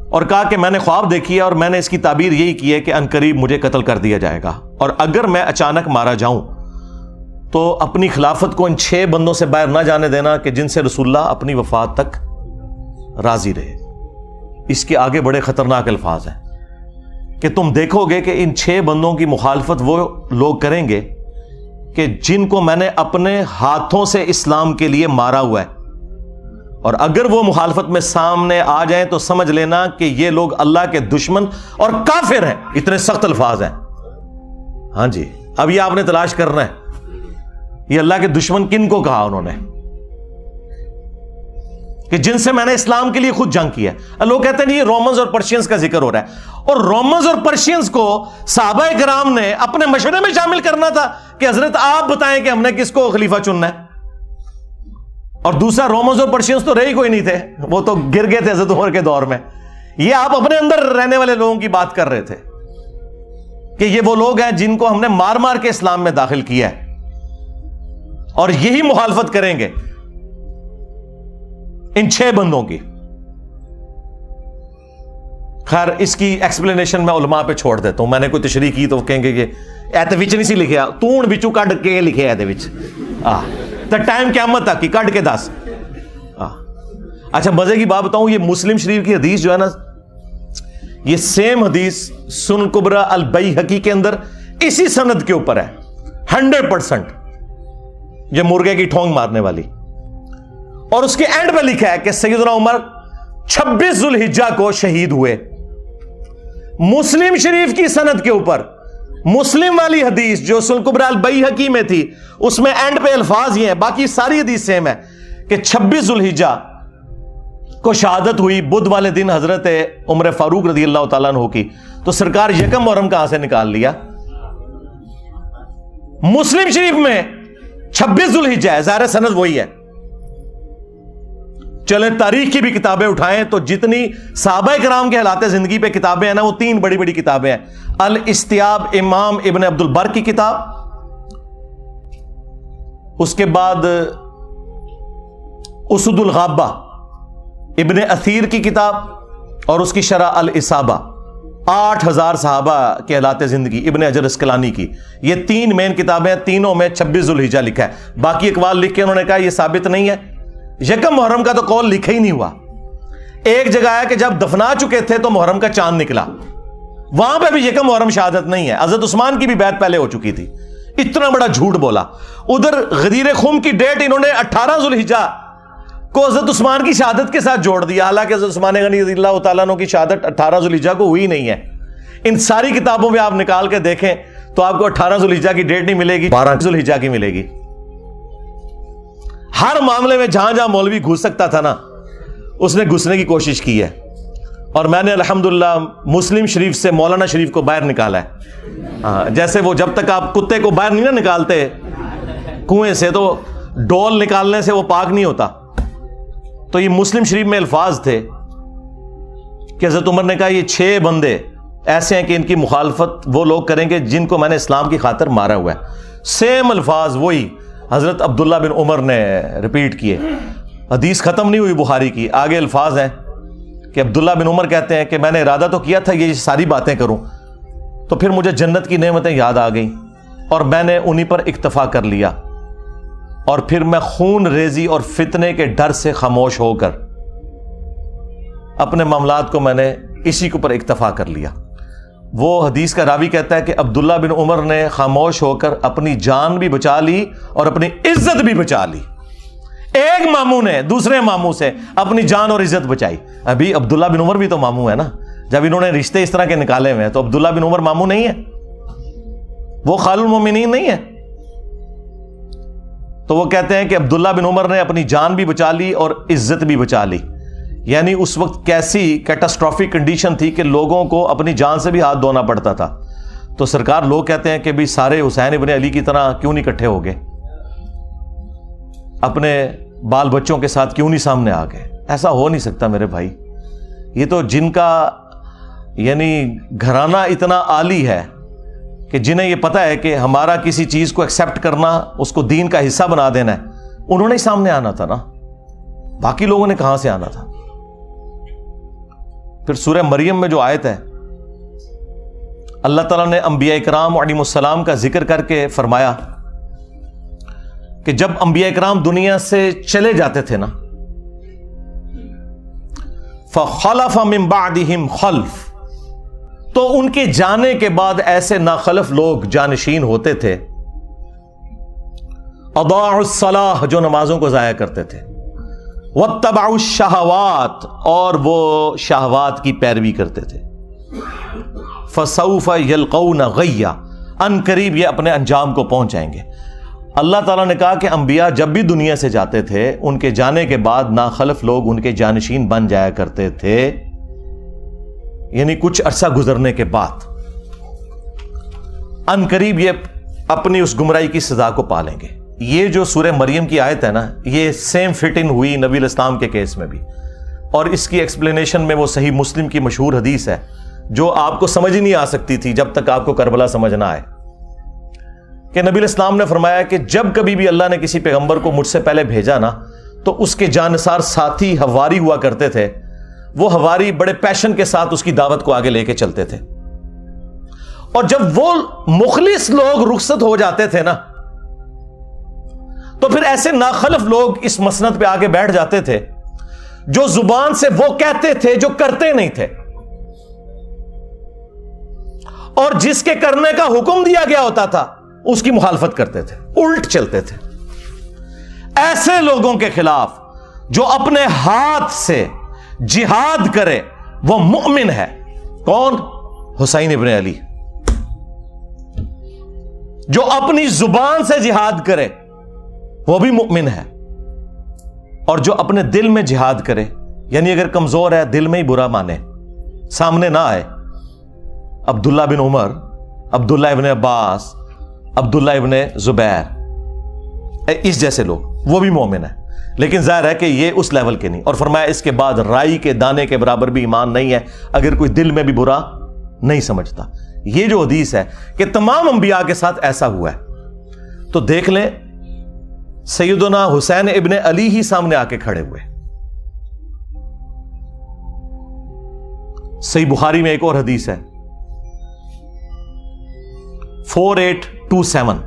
اور کہا کہ میں نے خواب دیکھی ہے اور میں نے اس کی تعبیر یہی کی ہے کہ عنقریب مجھے قتل کر دیا جائے گا, اور اگر میں اچانک مارا جاؤں تو اپنی خلافت کو ان 6 بندوں سے باہر نہ جانے دینا کہ جن سے رسول اللہ اپنی وفات تک راضی رہے. اس کے آگے بڑے خطرناک الفاظ ہیں کہ تم دیکھو گے کہ ان 6 بندوں کی مخالفت وہ لوگ کریں گے کہ جن کو میں نے اپنے ہاتھوں سے اسلام کے لیے مارا ہوا ہے, اور اگر وہ مخالفت میں سامنے آ جائیں تو سمجھ لینا کہ یہ لوگ اللہ کے دشمن اور کافر ہیں. اتنے سخت الفاظ ہیں. ہاں جی, اب یہ آپ نے تلاش کرنا ہے یہ اللہ کے دشمن کن کو کہا انہوں نے, کہ جن سے میں نے اسلام کے لیے خود جنگ کی ہے. لوگ کہتے ہیں یہ رومنز اور پرشینز کا ذکر ہو رہا ہے, اور رومنز اور پرشینز کو صحابہ کرام نے اپنے مشورے میں شامل کرنا تھا کہ حضرت آپ بتائیں کہ ہم نے کس کو خلیفہ چننا ہے. اور دوسرا, رومنز اور پرشینز تو رہی کوئی نہیں تھے, وہ تو گر گئے تھے حضرت عمر کے دور میں. یہ آپ اپنے اندر رہنے والے لوگوں کی بات کر رہے تھے کہ یہ وہ لوگ ہیں جن کو ہم نے مار مار کے اسلام میں داخل کیا ہے, اور یہی مخالفت کریں گے ان 6 بندوں کی. خیر, اس کی ایکسپلینیشن میں علماء پہ چھوڑ دیتا ہوں. میں نے کوئی تشریح کی تو وہ کہیں گے کہ ایتے وچ نہیں سی لکھیا, تون وچوں کڈ کے لکھیا ایتے وچ تے ٹائم قیامت تک کی کڈ کے دس. اچھا, مزے کی بات بتاؤں, یہ مسلم شریف کی حدیث جو ہے نا, یہ سیم حدیث سنن کبریٰ البیہقی کے اندر اسی سند کے اوپر ہے 100%, یہ مرغے کی ٹھونگ مارنے والی. اور اس کے اینڈ پہ لکھا ہے کہ سیدنا عمر 26 ذوالحجہ کو شہید ہوئے. مسلم شریف کی سند کے اوپر مسلم والی حدیث جو سنن کبریٰ البیہقی میں تھی, اس میں اینڈ پہ الفاظ یہ ہیں, باقی ساری حدیث سیم ہے, کہ 26 ذوالحجہ کو شہادت ہوئی بدھ والے دن حضرت عمر فاروق رضی اللہ تعالیٰ عنہ کی. تو سرکار یکم محرم کہاں سے نکال لیا؟ مسلم شریف میں 26 ذوالحجہ ہے, ظاہر سند وہی ہے. چلیں تاریخ کی بھی کتابیں اٹھائیں تو جتنی صحابہ کرام کے حالات زندگی پہ کتابیں ہیں نا, وہ 3 بڑی بڑی کتابیں ہیں. الاستیاب امام ابن عبد البر کی کتاب, اس کے بعد اسد الغابہ ابن اثیر کی کتاب, اور اس کی شرح الاصابہ 8000 صحابہ کے حالات زندگی ابن حجر اسقلانی کی. یہ 3 مین کتابیں ہیں, تینوں میں 26 ذوالحجہ لکھا ہے. باقی اقوال لکھ کے انہوں نے کہا یہ ثابت نہیں ہے. یکم محرم کا تو قول لکھا ہی نہیں ہوا. ایک جگہ ہے کہ جب دفنا چکے تھے تو محرم کا چاند نکلا, وہاں پہ بھی یکم محرم شہادت نہیں ہے. حضرت عثمان کی بھی بیعت پہلے ہو چکی تھی. اتنا بڑا جھوٹ بولا. ادھر غدیر خم کی ڈیٹ انہوں نے 18 ذوالحجہ کو حضرت عثمان کی شہادت کے ساتھ جوڑ دیا, حالانکہ حضرت عثمان غنی رضی اللہ تعالیٰ عنہ کی شہادت 18 ذوالحجہ کو ہوئی نہیں ہے. ان ساری کتابوں میں آپ نکال کے دیکھیں تو آپ کو 18 ذوالحجہ کی ڈیٹ نہیں ملے گی, 12 ذوالحجہ کی ملے گی. ہر معاملے میں جہاں جہاں مولوی گھس سکتا تھا نا, اس نے گھسنے کی کوشش کی ہے. اور میں نے الحمدللہ مسلم شریف سے مولانا شریف کو باہر نکالا ہے. جیسے وہ جب تک آپ کتے کو باہر نہیں نا نکالتے کنویں سے, تو ڈول نکالنے سے وہ پاک نہیں ہوتا. تو یہ مسلم شریف میں الفاظ تھے کہ حضرت عمر نے کہا یہ 6 بندے ایسے ہیں کہ ان کی مخالفت وہ لوگ کریں گے جن کو میں نے اسلام کی خاطر مارا ہوا ہے. سیم الفاظ وہی حضرت عبداللہ بن عمر نے ریپیٹ کیے. حدیث ختم نہیں ہوئی بخاری کی, آگے الفاظ ہیں کہ عبداللہ بن عمر کہتے ہیں کہ میں نے ارادہ تو کیا تھا یہ ساری باتیں کروں, تو پھر مجھے جنت کی نعمتیں یاد آ گئیں اور میں نے انہی پر اکتفا کر لیا, اور پھر میں خون ریزی اور فتنے کے ڈر سے خاموش ہو کر اپنے معاملات کو میں نے اسی کے اوپر اکتفا کر لیا. وہ حدیث کا راوی کہتا ہے کہ عبداللہ بن عمر نے خاموش ہو کر اپنی جان بھی بچا لی اور اپنی عزت بھی بچا لی. ایک ماموں نے دوسرے ماموں سے اپنی جان اور عزت بچائی. ابھی عبداللہ بن عمر بھی تو ماموں ہے نا, جب انہوں نے رشتے اس طرح کے نکالے ہوئے ہیں تو عبداللہ بن عمر ماموں نہیں ہے, وہ خال المومنین نہیں ہے. تو وہ کہتے ہیں کہ عبداللہ بن عمر نے اپنی جان بھی بچا لی اور عزت بھی بچا لی. یعنی اس وقت کیسی کیٹاسٹرافک کنڈیشن تھی کہ لوگوں کو اپنی جان سے بھی ہاتھ دھونا پڑتا تھا. تو سرکار لوگ کہتے ہیں کہ بھی سارے حسین ابن علی کی طرح کیوں نہیں اکٹھے ہو گئے, اپنے بال بچوں کے ساتھ کیوں نہیں سامنے آ گئے, ایسا ہو نہیں سکتا میرے بھائی. یہ تو جن کا یعنی گھرانہ اتنا عالی ہے کہ جنہیں یہ پتا ہے کہ ہمارا کسی چیز کو ایکسیپٹ کرنا، اس کو دین کا حصہ بنا دینا ہے، انہوں نے ہی سامنے آنا تھا نا، باقی لوگوں نے کہاں سے آنا تھا. پھر سورہ مریم میں جو آیت ہے، اللہ تعالیٰ نے انبیاء اکرام علیہم السلام کا ذکر کر کے فرمایا کہ جب انبیاء اکرام دنیا سے چلے جاتے تھے نا، فَخَلَفَ مِن بَعْدِهِمْ خَلْفٌ، تو ان کے جانے کے بعد ایسے ناخلف لوگ جانشین ہوتے تھے، اضاعوا الصلاۃ، جو نمازوں کو ضائع کرتے تھے، واتبعوا الشہوات، اور وہ شہوات کی پیروی کرتے تھے، فسوف یلقون غیا، ان قریب یہ اپنے انجام کو پہنچ جائیں گے. اللہ تعالیٰ نے کہا کہ انبیاء جب بھی دنیا سے جاتے تھے، ان کے جانے کے بعد ناخلف لوگ ان کے جانشین بن جایا کرتے تھے، یعنی کچھ عرصہ گزرنے کے بعد ان قریب یہ اپنی اس گمراہی کی سزا کو پالیں گے. یہ جو سورہ مریم کی آیت ہے نا، یہ سیم فٹ ان ہوئی نبی الاسلام کے کیس میں بھی، اور اس کی ایکسپلینیشن میں وہ صحیح مسلم کی مشہور حدیث ہے جو آپ کو سمجھ ہی نہیں آ سکتی تھی جب تک آپ کو کربلا سمجھ نہ آئے، کہ نبی الاسلام نے فرمایا کہ جب کبھی بھی اللہ نے کسی پیغمبر کو مجھ سے پہلے بھیجا نا، تو اس کے جانثار ساتھی حواری ہوا کرتے تھے، وہ حواری بڑے پیشن کے ساتھ اس کی دعوت کو آگے لے کے چلتے تھے، اور جب وہ مخلص لوگ رخصت ہو جاتے تھے نا، تو پھر ایسے ناخلف لوگ اس مسند پہ آگے بیٹھ جاتے تھے جو زبان سے وہ کہتے تھے جو کرتے نہیں تھے، اور جس کے کرنے کا حکم دیا گیا ہوتا تھا اس کی مخالفت کرتے تھے، الٹ چلتے تھے. ایسے لوگوں کے خلاف جو اپنے ہاتھ سے جہاد کرے وہ مؤمن ہے. کون؟ حسین ابن علی. جو اپنی زبان سے جہاد کرے وہ بھی مؤمن ہے، اور جو اپنے دل میں جہاد کرے، یعنی اگر کمزور ہے، دل میں ہی برا مانے، سامنے نہ آئے، عبداللہ بن عمر، عبداللہ ابن عباس، عبداللہ ابن زبیر، اس جیسے لوگ، وہ بھی مومن ہے. لیکن ظاہر ہے کہ یہ اس لیول کے نہیں. اور فرمایا اس کے بعد رائی کے دانے کے برابر بھی ایمان نہیں ہے اگر کوئی دل میں بھی برا نہیں سمجھتا. یہ جو حدیث ہے کہ تمام انبیاء کے ساتھ ایسا ہوا ہے، تو دیکھ لیں سیدنا حسین ابن علی ہی سامنے آ کے کھڑے ہوئے. صحیح بخاری میں ایک اور حدیث ہے 4827.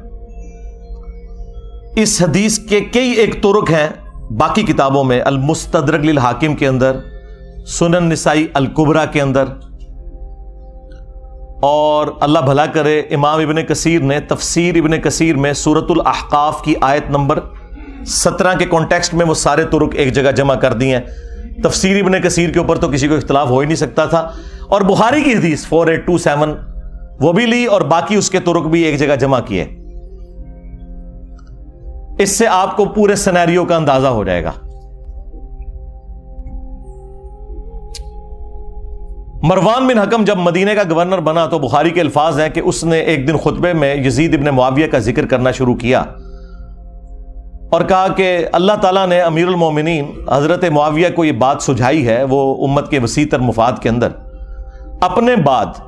اس حدیث کے کئی ایک طرق ہیں باقی کتابوں میں، المستدرک للحاکم کے اندر، سنن نسائی الکبریٰ کے اندر، اور اللہ بھلا کرے امام ابن کثیر نے تفسیر ابن کثیر میں سورۃ الاحقاف کی آیت نمبر 17 کے کانٹیکسٹ میں وہ سارے طرق ایک جگہ جمع کر دی ہیں. تفسیر ابن کثیر کے اوپر تو کسی کو اختلاف ہو ہی نہیں سکتا تھا، اور بخاری کی حدیث 4827 وہ بھی لی، اور باقی اس کے طرق بھی ایک جگہ جمع کیے. اس سے آپ کو پورے سینیریو کا اندازہ ہو جائے گا. مروان بن حکم جب مدینے کا گورنر بنا تو بخاری کے الفاظ ہیں کہ اس نے ایک دن خطبے میں یزید ابن معاویہ کا ذکر کرنا شروع کیا اور کہا کہ اللہ تعالیٰ نے امیر المومنین حضرت معاویہ کو یہ بات سجھائی ہے، وہ امت کے وسیع تر مفاد کے اندر اپنے بعد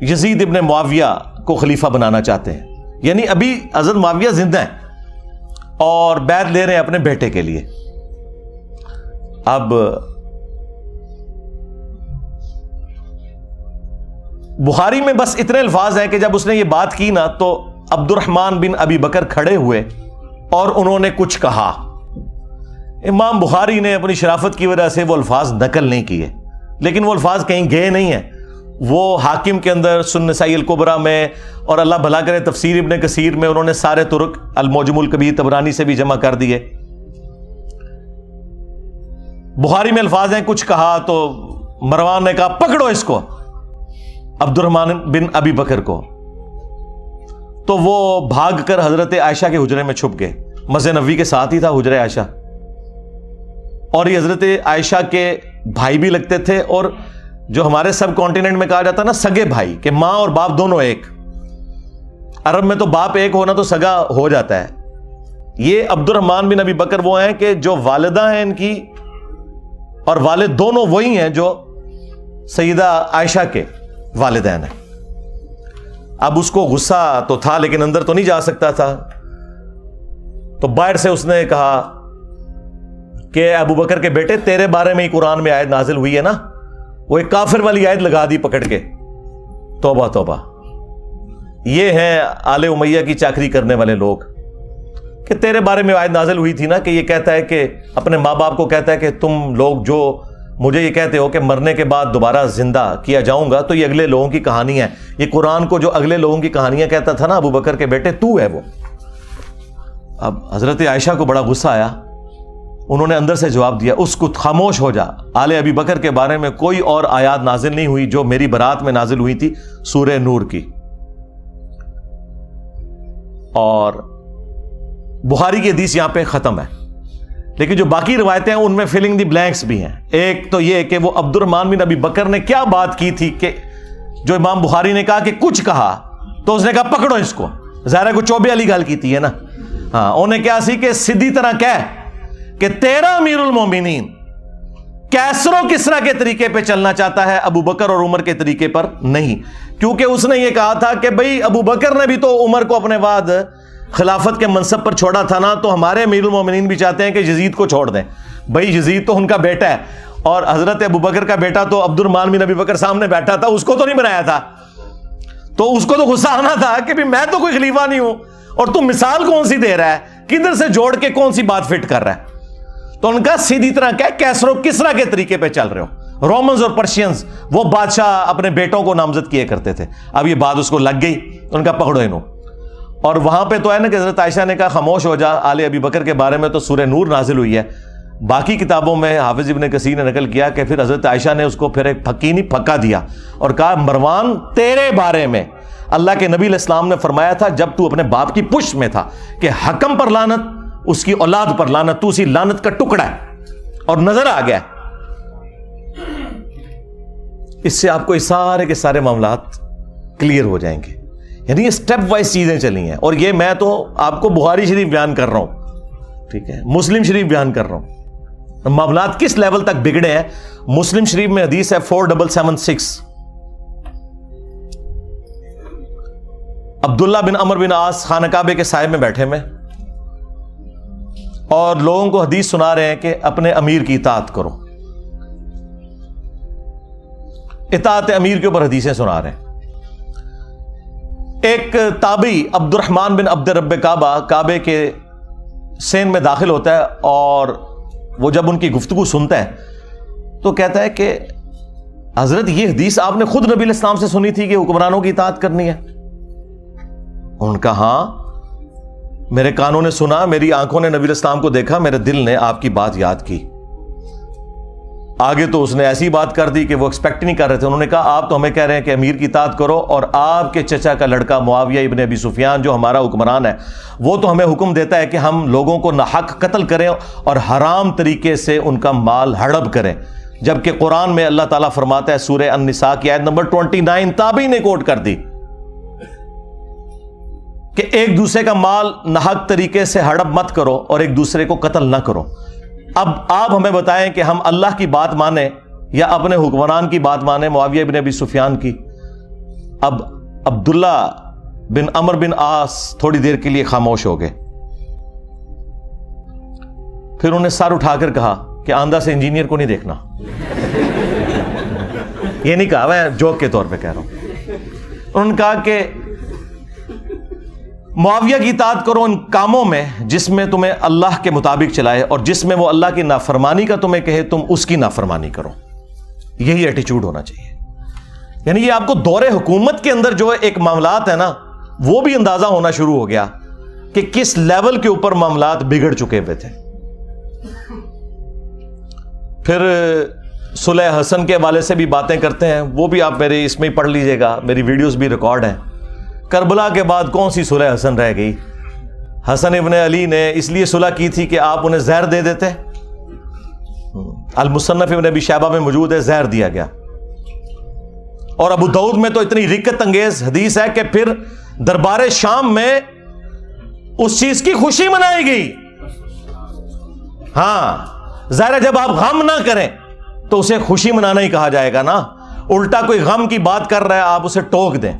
یزید ابن معاویہ کو خلیفہ بنانا چاہتے ہیں. یعنی ابھی حضرت معاویہ زندہ ہیں اور بیعت لے رہے ہیں اپنے بیٹے کے لیے. اب بخاری میں بس اتنے الفاظ ہیں کہ جب اس نے یہ بات کی نا تو عبد الرحمن بن ابی بکر کھڑے ہوئے اور انہوں نے کچھ کہا. امام بخاری نے اپنی شرافت کی وجہ سے وہ الفاظ نقل نہیں کیے، لیکن وہ الفاظ کہیں گئے نہیں ہیں، وہ حاکم کے اندر سنن نسائی الکبریٰ میں اور اللہ بھلا کرے تفسیر ابن کثیر میں انہوں نے سارے طرق المعجم الکبیر طبرانی سے بھی جمع کر دیے. بخاری میں الفاظ ہیں کچھ کہا تو مروان نے کہا پکڑو اس کو، عبد الرحمن بن ابی بکر کو، تو وہ بھاگ کر حضرت عائشہ کے حجرے میں چھپ گئے. مسجد نبوی کے ساتھ ہی تھا حجرہ عائشہ، اور یہ حضرت عائشہ کے بھائی بھی لگتے تھے، اور جو ہمارے سب کانٹیننٹ میں کہا جاتا ہے نا سگے بھائی، کہ ماں اور باپ دونوں ایک. عرب میں تو باپ ایک ہونا تو سگا ہو جاتا ہے. یہ عبد الرحمن بن ابی بکر وہ ہیں کہ جو والدہ ہیں ان کی اور والد دونوں وہی ہیں جو سیدہ عائشہ کے والدین ہیں. اب اس کو غصہ تو تھا لیکن اندر تو نہیں جا سکتا تھا, تو باہر سے اس نے کہا کہ ابو بکر کے بیٹے تیرے بارے میں ہی قرآن میں آیت نازل ہوئی ہے نا. وہ ایک کافر والی آیت لگا دی پکڑ کے, توبہ توبہ. یہ ہیں آل امیہ کی چاکری کرنے والے لوگ کہ تیرے بارے میں آیت نازل ہوئی تھی نا کہ یہ کہتا ہے کہ اپنے ماں باپ کو کہتا ہے کہ تم لوگ جو مجھے یہ کہتے ہو کہ مرنے کے بعد دوبارہ زندہ کیا جاؤں گا, تو یہ اگلے لوگوں کی کہانی ہے. یہ قرآن کو جو اگلے لوگوں کی کہانیاں کہتا تھا نا ابو بکر کے بیٹے, تو ہے وہ. اب حضرت عائشہ کو بڑا غصہ آیا, انہوں نے اندر سے جواب دیا اس کو خاموش ہو جا, آل ابی بکر کے بارے میں کوئی اور آیات نازل نہیں ہوئی جو میری برات میں نازل ہوئی تھی سورہ نور کی. اور بخاری کی حدیث یہاں پہ ختم ہے, لیکن جو باقی روایتیں ہیں ان میں فلنگ دی بلینکس بھی ہیں. ایک تو یہ کہ وہ عبد الرحمن بن ابی بکر نے کیا بات کی تھی کہ جو امام بخاری نے کہا کہ کچھ کہا تو اس نے کہا پکڑو اس کو, ظاہر کو چوبے والی گل کی تھی ہے نا. ہاں, انہیں کیا سی کہ سیدھی طرح کہہ کہ تیرا امیر المومنین کیسر و کسرا کے طریقے پہ چلنا چاہتا ہے, ابو بکر اور عمر کے طریقے پر نہیں. کیونکہ اس نے یہ کہا تھا کہ بھئی ابو بکر نے بھی تو عمر کو اپنے بعد خلافت کے منصب پر چھوڑا تھا نا, تو ہمارے امیر المومنین بھی چاہتے ہیں کہ یزید کو چھوڑ دیں. بھئی یزید تو ان کا بیٹا ہے, اور حضرت ابو بکر کا بیٹا تو عبد الرحمن بن ابی بکر سامنے بیٹھا تھا, اس کو تو نہیں بنایا تھا. تو اس کو تو غصہ آنا تھا کہ بھی میں تو کوئی خلیفہ نہیں ہوں اور تم مثال کون سی دے رہا ہے, کدھر سے جوڑ کے کون سی بات فٹ کر رہا ہے. تو ان کا سیدھی طرح کیا کیسر و کسرا کے طریقے پہ چل رہے ہو. رومنز اور پرشینز وہ بادشاہ اپنے بیٹوں کو نامزد کیے کرتے تھے. اب یہ بات اس کو لگ گئی, ان کا پکڑو انہوں. اور وہاں پہ تو ہے نا کہ حضرت عائشہ نے کہا خاموش ہو جا, آل ابی بکر کے بارے میں تو سورہ نور نازل ہوئی ہے. باقی کتابوں میں حافظ ابن کثیر نے نقل کیا کہ پھر حضرت عائشہ نے اس کو پھر ایک پھکی نہیں پھکا دیا اور کہا مروان تیرے بارے میں اللہ کے نبی علیہ السلام نے فرمایا تھا جب تو اپنے باپ کی پشت میں تھا کہ حکم پر لعنت, اس کی اولاد پر لعنت, تو اسی لعنت کا ٹکڑا ہے. اور نظر آ گیا اس سے آپ کو یہ سارے کے سارے معاملات کلیئر ہو جائیں گے. یعنی یہ سٹیپ وائز چیزیں چلی ہیں, اور یہ میں تو آپ کو بخاری شریف بیان کر رہا ہوں, ٹھیک ہے, مسلم شریف بیان کر رہا ہوں. معاملات کس لیول تک بگڑے ہیں. مسلم شریف میں حدیث ہے 4776, عبداللہ بن عمر بن عاص خانہ کعبے کے سائے میں بیٹھے میں اور لوگوں کو حدیث سنا رہے ہیں کہ اپنے امیر کی اطاعت کرو. اطاعت امیر کے اوپر حدیثیں سنا رہے ہیں. ایک تابعی عبد الرحمن بن عبد رب کعبہ کعبے کے سین میں داخل ہوتا ہے, اور وہ جب ان کی گفتگو سنتا ہے تو کہتا ہے کہ حضرت یہ حدیث آپ نے خود نبی علیہ السلام سے سنی تھی کہ حکمرانوں کی اطاعت کرنی ہے. ان کا ہاں, میرے کانوں نے سنا, میری آنکھوں نے نبی علیہ السلام کو دیکھا, میرے دل نے آپ کی بات یاد کی. آگے تو اس نے ایسی بات کر دی کہ وہ ایکسپیکٹ نہیں کر رہے تھے. انہوں نے کہا آپ تو ہمیں کہہ رہے ہیں کہ امیر کی اطاعت کرو, اور آپ کے چچا کا لڑکا معاویہ ابن ابی سفیان جو ہمارا حکمران ہے وہ تو ہمیں حکم دیتا ہے کہ ہم لوگوں کو ناحق قتل کریں اور حرام طریقے سے ان کا مال ہڑپ کریں, جبکہ قرآن میں اللہ تعالیٰ فرماتا ہے سورہ النساء کی آیت نمبر 29 تابعی نے کوٹ کر دی کہ ایک دوسرے کا مال ناحق طریقے سے ہڑپ مت کرو اور ایک دوسرے کو قتل نہ کرو. اب آپ ہمیں بتائیں کہ ہم اللہ کی بات مانیں یا اپنے حکمران کی بات مانیں, معاویہ بن ابی سفیان کی. اب عبداللہ بن عمر بن عاص تھوڑی دیر کے لیے خاموش ہو گئے, پھر انہوں نے سر اٹھا کر کہا کہ آندھا سے انجینئر کو نہیں دیکھنا. یہ نہیں کہا, میں جوک کے طور پہ کہہ رہا ہوں. انہوں نے کہا کہ معاویہ کی اطاعت کرو ان کاموں میں جس میں تمہیں اللہ کے مطابق چلائے, اور جس میں وہ اللہ کی نافرمانی کا تمہیں کہے تم اس کی نافرمانی کرو. یہی ایٹیچیوڈ ہونا چاہیے. یعنی یہ آپ کو دور حکومت کے اندر جو ایک معاملات ہے نا وہ بھی اندازہ ہونا شروع ہو گیا کہ کس لیول کے اوپر معاملات بگڑ چکے ہوئے تھے. پھر صلح حسن کے حوالے سے بھی باتیں کرتے ہیں, وہ بھی آپ میرے اس میں ہی پڑھ لیجئے گا, میری ویڈیوز بھی ریکارڈ ہیں. کربلا کے بعد کون سی صلح حسن رہ گئی؟ حسن ابن علی نے اس لیے صلح کی تھی کہ آپ انہیں زہر دے دیتے. المصنف ابن ابی شیبہ میں موجود ہے, زہر دیا گیا. اور ابو داؤد میں تو اتنی رکت انگیز حدیث ہے کہ پھر دربار شام میں اس چیز کی خوشی منائی گئی. ہاں ظاہر ہے جب آپ غم نہ کریں تو اسے خوشی منانا ہی کہا جائے گا نا. الٹا کوئی غم کی بات کر رہا ہے آپ اسے ٹوک دیں.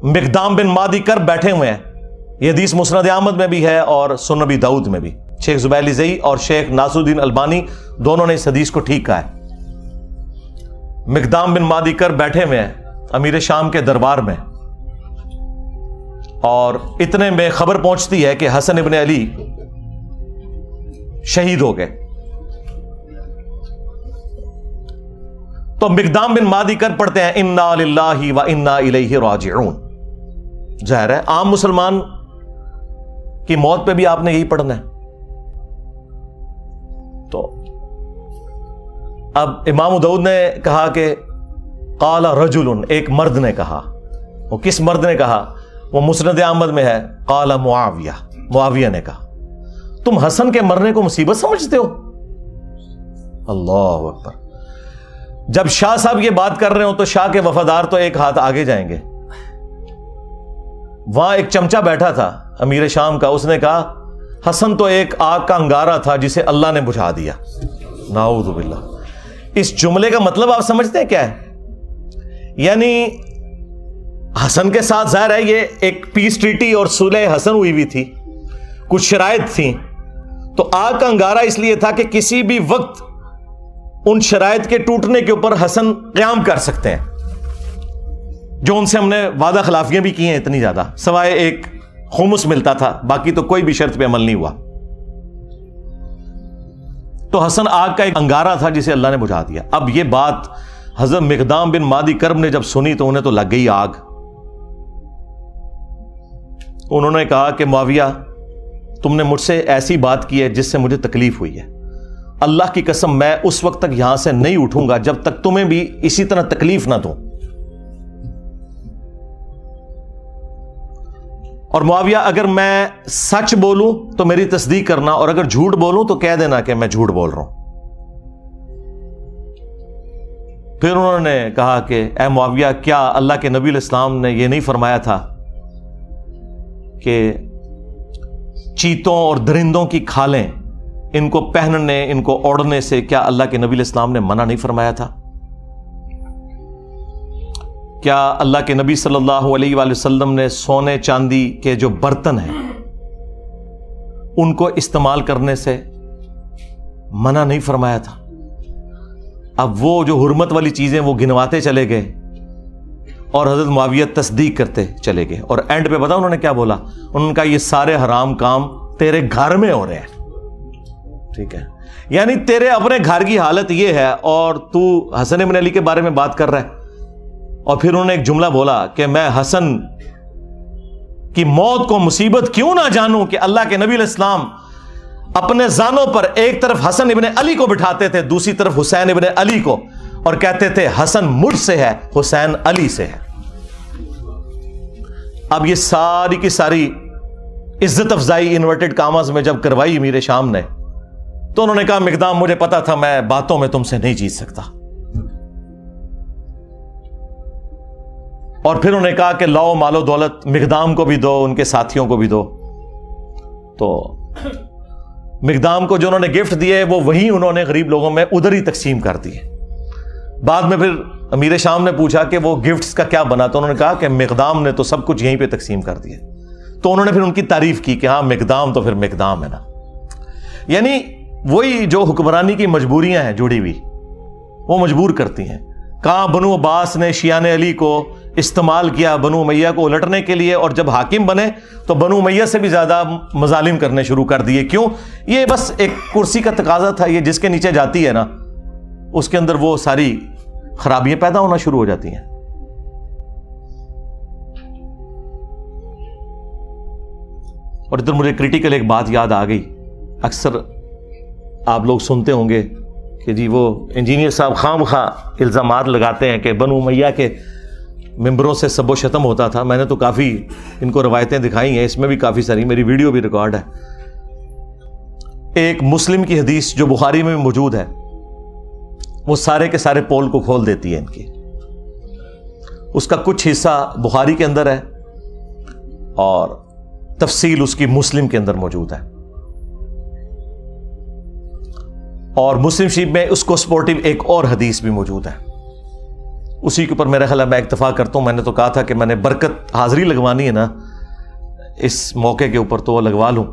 مقدام بن مادی کر بیٹھے ہوئے ہیں. یہ حدیث مسند احمد میں بھی ہے اور سنن ابی داؤد میں بھی. شیخ زبیر زئی اور شیخ ناصر الدین البانی دونوں نے اس حدیث کو ٹھیک کہا ہے. مقدام بن مادی کر بیٹھے ہوئے ہیں امیر شام کے دربار میں, اور اتنے میں خبر پہنچتی ہے کہ حسن ابن علی شہید ہو گئے. تو مقدام بن مادی کر پڑھتے ہیں انا للہ و انا الیہ راجعون. ظاہر ہے عام مسلمان کی موت پہ بھی آپ نے یہی پڑھنا ہے. تو اب امام داؤد نے کہا کہ قال رجل, ایک مرد نے کہا. وہ کس مرد نے کہا؟ وہ مسند احمد میں ہے. قال معاویہ, معاویہ نے کہا تم حسن کے مرنے کو مصیبت سمجھتے ہو؟ اللہ اکبر. جب شاہ صاحب یہ بات کر رہے ہو تو شاہ کے وفادار تو ایک ہاتھ آگے جائیں گے. وہاں ایک چمچا بیٹھا تھا امیر شام کا, اس نے کہا حسن تو ایک آگ کا انگارہ تھا جسے اللہ نے بجھا دیا. نعوذ باللہ. اس جملے کا مطلب آپ سمجھتے ہیں کیا ہے؟ یعنی حسن کے ساتھ ظاہر ہے یہ ایک پیس ٹریٹی اور صلح حسن ہوئی ہوئی تھی, کچھ شرائط تھیں, تو آگ کا انگارہ اس لیے تھا کہ کسی بھی وقت ان شرائط کے ٹوٹنے کے اوپر حسن قیام کر سکتے ہیں, جو ان سے ہم نے وعدہ خلافیاں بھی کی ہیں اتنی زیادہ, سوائے ایک خمس ملتا تھا, باقی تو کوئی بھی شرط پہ عمل نہیں ہوا. تو حسن آگ کا ایک انگارہ تھا جسے اللہ نے بجھا دیا. اب یہ بات حضرت مقدام بن مادی کرب نے جب سنی تو انہیں تو لگ گئی آگ. انہوں نے کہا کہ معاویہ تم نے مجھ سے ایسی بات کی ہے جس سے مجھے تکلیف ہوئی ہے. اللہ کی قسم میں اس وقت تک یہاں سے نہیں اٹھوں گا جب تک تمہیں بھی اسی طرح تکلیف نہ دوں. اور معاویہ اگر میں سچ بولوں تو میری تصدیق کرنا, اور اگر جھوٹ بولوں تو کہہ دینا کہ میں جھوٹ بول رہا ہوں. پھر انہوں نے کہا کہ اے معاویہ کیا اللہ کے نبی علیہ السلام نے یہ نہیں فرمایا تھا کہ چیتوں اور درندوں کی کھالیں ان کو پہننے, ان کو اوڑھنے سے کیا اللہ کے نبی علیہ السلام نے منع نہیں فرمایا تھا؟ کیا اللہ کے نبی صلی اللہ علیہ وآلہ وسلم نے سونے چاندی کے جو برتن ہیں ان کو استعمال کرنے سے منع نہیں فرمایا تھا؟ اب وہ جو حرمت والی چیزیں وہ گنواتے چلے گئے اور حضرت معاویہ تصدیق کرتے چلے گئے, اور اینڈ پہ پتا انہوں نے کیا بولا؟ انہوں نے کہا یہ سارے حرام کام تیرے گھر میں ہو رہے ہیں. ٹھیک ہے, یعنی تیرے اپنے گھر کی حالت یہ ہے اور تو حسن بن علی کے بارے میں بات کر رہا ہے. اور پھر انہوں نے ایک جملہ بولا کہ میں حسن کی موت کو مصیبت کیوں نہ جانوں کہ اللہ کے نبی علیہ السلام اپنے زانوں پر ایک طرف حسن ابن علی کو بٹھاتے تھے, دوسری طرف حسین ابن علی کو, اور کہتے تھے حسن مجھ سے ہے, حسین علی سے ہے. اب یہ ساری کی ساری عزت افزائی انورٹڈ کاماز میں جب کروائی امیر شام نے, تو انہوں نے کہا مقدام مجھے پتا تھا میں باتوں میں تم سے نہیں جیت سکتا. اور پھر انہوں نے کہا کہ لاؤ مال و دولت مقدام کو بھی دو, ان کے ساتھیوں کو بھی دو. تو مقدام کو جو انہوں نے گفٹ دیے وہ وہی انہوں نے غریب لوگوں میں ادھر ہی تقسیم کر دیے. بعد میں پھر امیر شام نے پوچھا کہ وہ گفٹس کا کیا بنا, تو انہوں نے کہا کہ مقدام نے تو سب کچھ یہیں پہ تقسیم کر دیا. تو انہوں نے پھر ان کی تعریف کی کہ ہاں مقدام تو پھر مقدام ہے نا. یعنی وہی جو حکمرانی کی مجبوریاں ہیں جڑی ہوئی وہ مجبور کرتی ہیں. کہاں بنو عباس نے شیعان علی کو استعمال کیا بنو امیہ کو الٹنے کے لیے, اور جب حاکم بنے تو بنو امیہ سے بھی زیادہ مظالم کرنے شروع کر دیے. کیوں؟ یہ بس ایک کرسی کا تقاضا تھا, یہ جس کے نیچے جاتی ہے نا اس کے اندر وہ ساری خرابیاں پیدا ہونا شروع ہو جاتی ہیں. اور ادھر مجھے کریٹیکل ایک بات یاد آ گئی. اکثر آپ لوگ سنتے ہوں گے کہ جی وہ انجینئر صاحب خام خواہ الزامات لگاتے ہیں کہ بنو امیہ کے ممبروں سے سب و شتم ہوتا تھا. میں نے تو کافی ان کو روایتیں دکھائی ہیں, اس میں بھی کافی ساری, میری ویڈیو بھی ریکارڈ ہے. ایک مسلم کی حدیث جو بخاری میں بھی موجود ہے وہ سارے کے سارے پول کو کھول دیتی ہے ان کی. اس کا کچھ حصہ بخاری کے اندر ہے اور تفصیل اس کی مسلم کے اندر موجود ہے. اور مسلم شریف میں اس کو سپورٹیو ایک اور حدیث بھی موجود ہے، اسی کے اوپر میرا خیال ہے میں اکتفا کرتا ہوں. میں نے تو کہا تھا کہ میں نے برکت حاضری لگوانی ہے نا اس موقع کے اوپر، تو وہ لگوا لوں.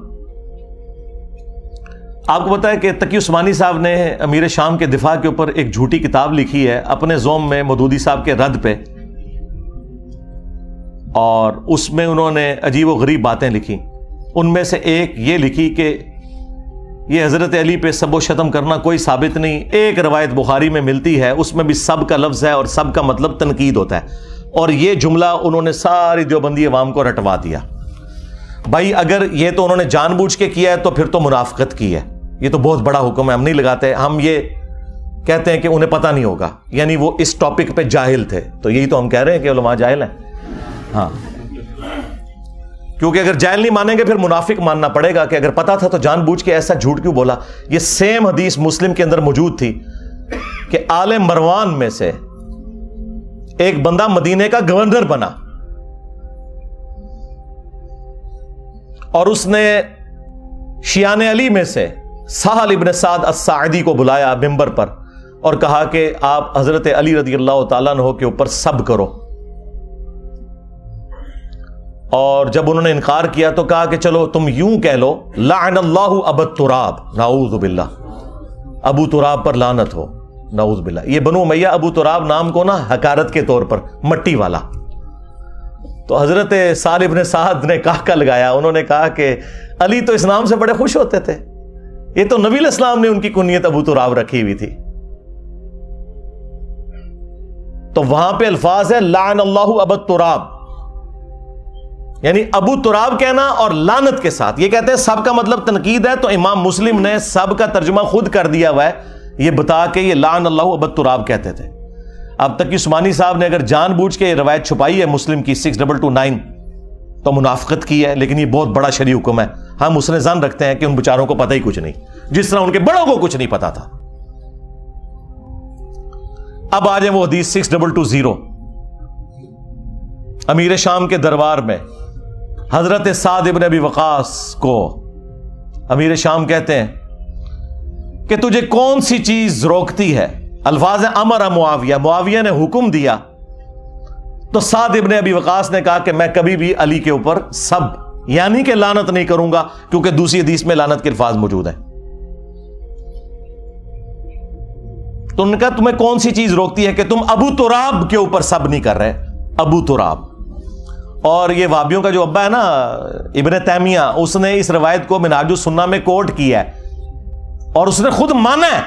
آپ کو پتا ہے کہ تقی عثمانی صاحب نے امیر شام کے دفاع کے اوپر ایک جھوٹی کتاب لکھی ہے اپنے زوم میں مودودی صاحب کے رد پہ، اور اس میں انہوں نے عجیب و غریب باتیں لکھی. ان میں سے ایک یہ لکھی کہ یہ حضرت علی پہ سب و شتم کرنا کوئی ثابت نہیں. ایک روایت بخاری میں ملتی ہے، اس میں بھی سب کا لفظ ہے اور سب کا مطلب تنقید ہوتا ہے، اور یہ جملہ انہوں نے ساری دیوبندی عوام کو رٹوا دیا. بھائی اگر یہ تو انہوں نے جان بوجھ کے کیا ہے تو پھر تو منافقت کی ہے. یہ تو بہت بڑا حکم ہے، ہم نہیں لگاتے. ہم یہ کہتے ہیں کہ انہیں پتہ نہیں ہوگا، یعنی وہ اس ٹاپک پہ جاہل تھے. تو یہی تو ہم کہہ رہے ہیں کہ علماء جاہل ہیں. ہاں، کیونکہ اگر جاہل نہیں مانیں گے پھر منافق ماننا پڑے گا کہ اگر پتا تھا تو جان بوجھ کے ایسا جھوٹ کیوں بولا. یہ سیم حدیث مسلم کے اندر موجود تھی کہ آل مروان میں سے ایک بندہ مدینے کا گورنر بنا اور اس نے شیعان علی میں سے سہل ابن سعد الساعدی کو بلایا ممبر پر اور کہا کہ آپ حضرت علی رضی اللہ تعالیٰ عنہ کے اوپر سب کرو. اور جب انہوں نے انکار کیا تو کہا کہ چلو تم یوں کہہ لو لعن اللہ ابو تراب، نعوذ باللہ، ابو تراب پر لعنت ہو، نعوذ باللہ. یہ بنو امیہ ابو تراب نام کو نا حقارت کے طور پر مٹی والا. تو حضرت سہل ابن سعد نے کہا لگایا، انہوں نے کہا کہ علی تو اس نام سے بڑے خوش ہوتے تھے، یہ تو نبی علیہ السلام نے ان کی کنیت ابو تراب رکھی ہوئی تھی. تو وہاں پہ الفاظ ہے لعن اللہ ابو تراب، یعنی ابو تراب کہنا اور لعنت کے ساتھ. یہ کہتے ہیں سب کا مطلب تنقید ہے، تو امام مسلم نے سب کا ترجمہ خود کر دیا ہوا ہے یہ بتا کے یہ لعن اللہ ابو تراب کہتے تھے. اب تک عثمانی صاحب نے اگر جان بوجھ کے یہ روایت چھپائی ہے مسلم کی 6229 تو منافقت کی ہے، لیکن یہ بہت بڑا شرعی حکم ہے. ہم اس نے ظن رکھتے ہیں کہ ان بیچاروں کو پتہ ہی کچھ نہیں، جس طرح ان کے بڑوں کو کچھ نہیں پتا تھا. اب آ جائیں وہ حدیث 6220. امیر شام کے دربار میں حضرت سعد ابن ابی وقاص کو امیر شام کہتے ہیں کہ تجھے کون سی چیز روکتی ہے. الفاظ امر معاویہ، معاویہ نے حکم دیا. تو سعد ابن ابی وقاص نے کہا کہ میں کبھی بھی علی کے اوپر سب یعنی کہ لعنت نہیں کروں گا، کیونکہ دوسری حدیث میں لعنت کے الفاظ موجود ہیں. تو ان کا تمہیں کون سی چیز روکتی ہے کہ تم ابو تراب کے اوپر سب نہیں کر رہے. ابو تراب، اور یہ وابیوں کا جو ابا ہے نا ابن تیمیہ، اس نے اس روایت کو منہاج السنہ میں کوٹ کیا ہے اور اس نے خود مانا ہے،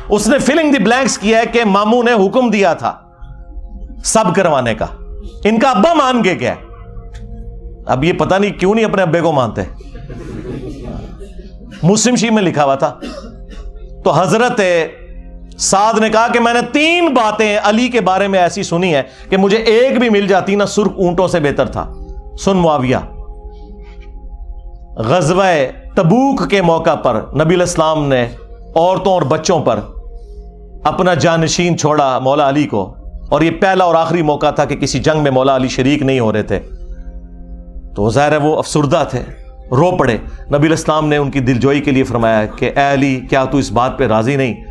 اس نے فلنگ دی بلینکس کیا ہے کہ ماموں نے حکم دیا تھا سب کروانے کا. ان کا ابا مان کے کیا ہے. اب یہ پتہ نہیں کیوں نہیں اپنے ابے کو مانتے، مسلم شریف میں لکھا ہوا تھا. تو حضرت سعد نے کہا کہ میں نے 3 باتیں علی کے بارے میں ایسی سنی ہے کہ مجھے ایک بھی مل جاتی نا سرخ اونٹوں سے بہتر تھا. سن معاویہ، غزوہ تبوک کے موقع پر نبی علیہ السلام نے عورتوں اور بچوں پر اپنا جانشین چھوڑا مولا علی کو، اور یہ پہلا اور آخری موقع تھا کہ کسی جنگ میں مولا علی شریک نہیں ہو رہے تھے. تو ظاہر ہے وہ افسردہ تھے، رو پڑے. نبی علیہ السلام نے ان کی دلجوئی کے لیے فرمایا کہ اے علی، کیا تو اس بات پہ راضی نہیں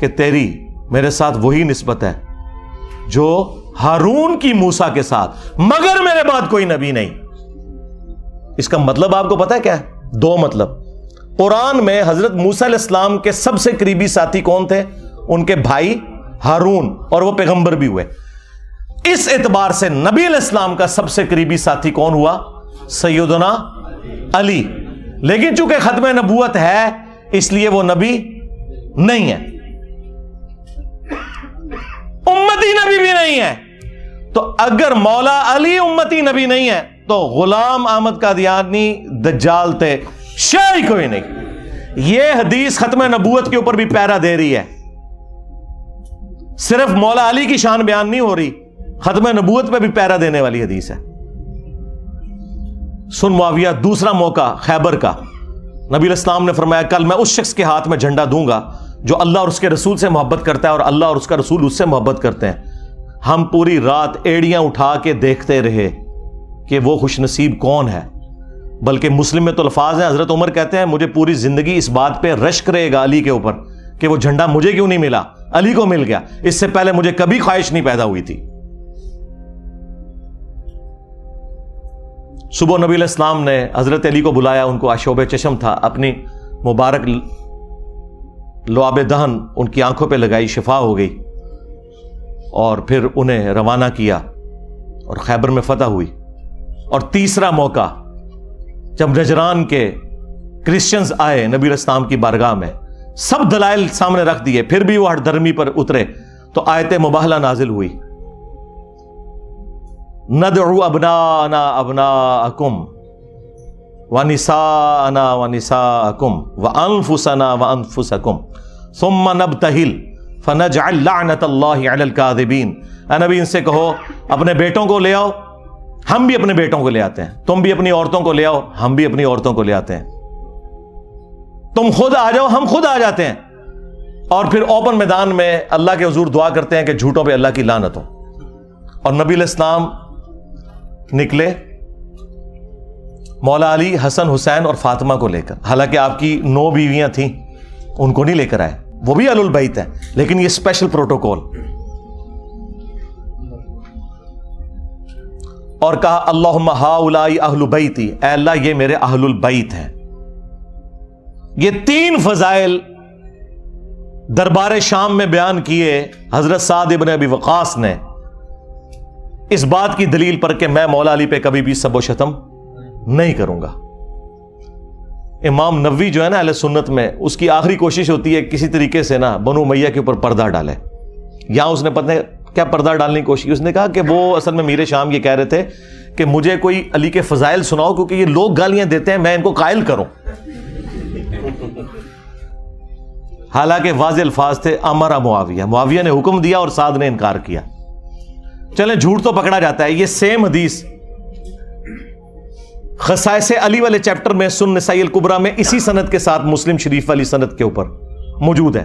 کہ تیری میرے ساتھ وہی نسبت ہے جو ہارون کی موسیٰ کے ساتھ، مگر میرے بعد کوئی نبی نہیں. اس کا مطلب آپ کو پتا ہے کیا ہے؟ 2 مطلب. قرآن میں حضرت موسیٰ علیہ السلام کے سب سے قریبی ساتھی کون تھے؟ ان کے بھائی ہارون، اور وہ پیغمبر بھی ہوئے. اس اعتبار سے نبی علیہ السلام کا سب سے قریبی ساتھی کون ہوا؟ سیدنا علی. لیکن چونکہ ختم نبوت ہے اس لیے وہ نبی نہیں ہے، امتی نبی بھی نہیں ہے. تو اگر مولا علی امتی نبی نہیں ہے تو غلام احمد قادیانی دجال تھے، شاید کوئی نہیں. یہ حدیث ختم نبوت کے اوپر بھی پیرا دے رہی ہے، صرف مولا علی کی شان بیان نہیں ہو رہی، ختم نبوت پہ بھی پیرا دینے والی حدیث ہے. سن معاویہ، دوسرا موقع خیبر کا. نبی علیہ السلام نے فرمایا کل میں اس شخص کے ہاتھ میں جھنڈا دوں گا جو اللہ اور اس کے رسول سے محبت کرتا ہے اور اللہ اور اس کا رسول اس سے محبت کرتے ہیں. ہم پوری رات ایڑیاں اٹھا کے دیکھتے رہے کہ وہ خوش نصیب کون ہے. بلکہ مسلم میں تو الفاظ ہیں، حضرت عمر کہتے ہیں مجھے پوری زندگی اس بات پہ رشک رہے گا علی کے اوپر کہ وہ جھنڈا مجھے کیوں نہیں ملا، علی کو مل گیا، اس سے پہلے مجھے کبھی خواہش نہیں پیدا ہوئی تھی۔ صبح نبی علیہ السلام نے حضرت علی کو بلایا، ان کو آشوب چشم تھا، اپنی مبارک لعاب دہن ان کی آنکھوں پہ لگائی، شفا ہو گئی، اور پھر انہیں روانہ کیا اور خیبر میں فتح ہوئی۔ اور تیسرا موقع جب نجران کے کرسچنز آئے نبی علیہ السلام کی بارگاہ میں، سب دلائل سامنے رکھ دیے، پھر بھی وہ ہٹ درمی پر اترے، تو آیت مباہلہ نازل ہوئی، ندعو ابناءنا ابناءکم ونساءنا ونساءکم وانفسنا وانفسکم ثم نبتہل فنجعل لعنت اللہ علی الکاذبین۔ اے نبی ان سے کہو اپنے بیٹوں کو لے آؤ، ہم بھی اپنے بیٹوں کو لے آتے ہیں، تم بھی اپنی عورتوں کو لے آؤ، ہم بھی اپنی عورتوں کو لے آتے ہیں، تم خود آ جاؤ، ہم خود آ جاتے ہیں، اور پھر اوپن میدان میں اللہ کے حضور دعا کرتے ہیں کہ جھوٹوں پہ اللہ کی لعنت ہو۔ اور نبی علیہ السلام نکلے مولا علی، حسن، حسین اور فاطمہ کو لے کر، حالانکہ آپ کی 9 بیویاں تھیں، ان کو نہیں لے کر آئے، وہ بھی اہل البیت ہیں، لیکن یہ اسپیشل پروٹوکول۔ اور کہا اللہم ہؤلاء اہل بیتی، اے اللہ یہ میرے اہل البیت ہیں۔ یہ 3 فضائل دربار شام میں بیان کیے حضرت سعد ابن ابی وقاص نے، اس بات کی دلیل پر کہ میں مولا علی پہ کبھی بھی سب و شتم نہیں کروں گا۔ امام نووی جو ہے نا اہل سنت میں، اس کی آخری کوشش ہوتی ہے کسی طریقے سے نا بنو امیہ کے اوپر پردہ ڈالے۔ یہاں اس نے پتہ کیا پردہ ڈالنے کی کوشش کی، اس نے کہا کہ وہ اصل میں میر شام یہ کہہ رہے تھے کہ مجھے کوئی علی کے فضائل سناؤ، کیونکہ یہ لوگ گالیاں دیتے ہیں، میں ان کو قائل کروں۔ حالانکہ واضح الفاظ تھے امر معاویہ، معاویہ نے حکم دیا اور سعد نے انکار کیا۔ چلیں جھوٹ تو پکڑا جاتا ہے۔ یہ سیم حدیث خصائص علی والے چیپٹر میں سنن نسائی الکبریٰ میں اسی سند کے ساتھ مسلم شریف والی سند کے اوپر موجود ہے۔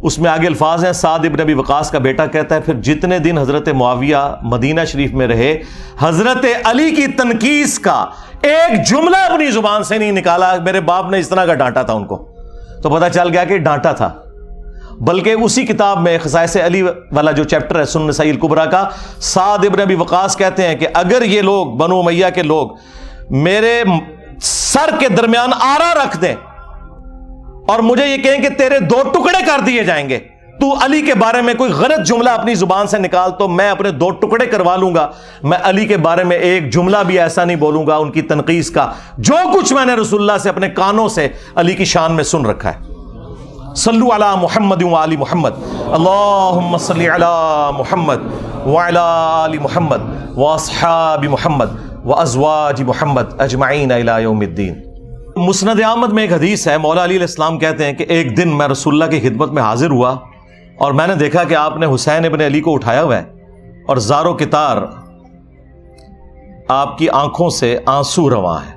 اس میں آگے الفاظ ہیں، سعد ابن ابی وقاص کا بیٹا کہتا ہے پھر جتنے دن حضرت معاویہ مدینہ شریف میں رہے، حضرت علی کی تنقیص کا ایک جملہ اپنی زبان سے نہیں نکالا۔ میرے باپ نے اس طرح کا ڈانٹا تھا ان کو، تو پتہ چل گیا کہ ڈانٹا تھا۔ بلکہ اسی کتاب میں خصائص علی والا جو چیپٹر ہے سنن نسائی الکبریٰ کا، سعد ابن ابی وقاص کہتے ہیں کہ اگر یہ لوگ بنو امیہ کے لوگ میرے سر کے درمیان آرا رکھ دیں اور مجھے یہ کہیں کہ تیرے 2 ٹکڑے کر دیے جائیں گے، تو علی کے بارے میں کوئی غلط جملہ اپنی زبان سے نکال تو میں اپنے 2 ٹکڑے کروا لوں گا، میں علی کے بارے میں ایک جملہ بھی ایسا نہیں بولوں گا ان کی تنقیص کا جو کچھ میں نے رسول اللہ سے اپنے کانوں سے علی کی شان میں سن رکھا ہے۔ صلو علی محمد وآل محمد، اللہم صلی علی محمد وعلی آل محمد واصحاب محمد وازواج محمد اجمعین الی یوم الدین۔ مسند احمد میں ایک حدیث ہے، مولا علی علیہ السلام کہتے ہیں کہ ایک دن میں رسول اللہ کی خدمت میں حاضر ہوا اور میں نے دیکھا کہ آپ نے حسین ابن علی کو اٹھایا ہوا ہے اور زار و کتار آپ کی آنکھوں سے آنسو رواں ہے۔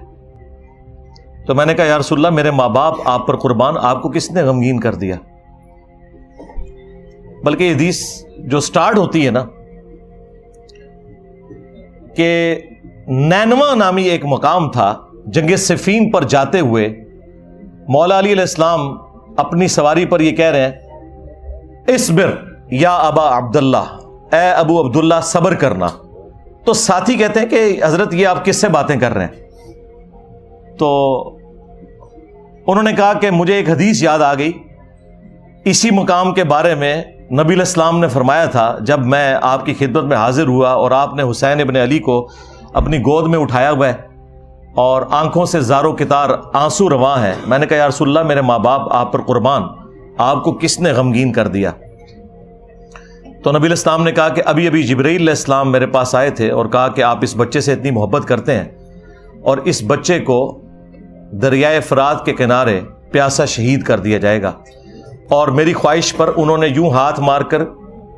تو میں نے کہا یا رسول اللہ میرے ماں باپ آپ پر قربان، آپ کو کس نے غمگین کر دیا؟ بلکہ یہ حدیث جو سٹارٹ ہوتی ہے نا کہ نینوا نامی ایک مقام تھا، جنگ صفین پر جاتے ہوئے مولا علی علیہ السلام اپنی سواری پر یہ کہہ رہے ہیں اصبر یا ابا عبداللہ، اے ابو عبداللہ صبر کرنا۔ تو ساتھی کہتے ہیں کہ حضرت یہ آپ کس سے باتیں کر رہے ہیں؟ تو انہوں نے کہا کہ مجھے ایک حدیث یاد آ گئی، اسی مقام کے بارے میں نبی علیہ السلام نے فرمایا تھا جب میں آپ کی خدمت میں حاضر ہوا اور آپ نے حسین ابن علی کو اپنی گود میں اٹھایا ہوا ہے اور آنکھوں سے زار و کتار آنسو رواں ہے۔ میں نے کہا یا رسول اللہ میرے ماں باپ آپ پر قربان، آپ کو کس نے غمگین کر دیا؟ تو نبی علیہ السلام نے کہا کہ ابھی ابھی جبرائیل علیہ السلام میرے پاس آئے تھے اور کہا کہ آپ اس بچے سے اتنی محبت کرتے ہیں اور اس بچے کو دریائے فرات کے کنارے پیاسا شہید کر دیا جائے گا، اور میری خواہش پر انہوں نے یوں ہاتھ مار کر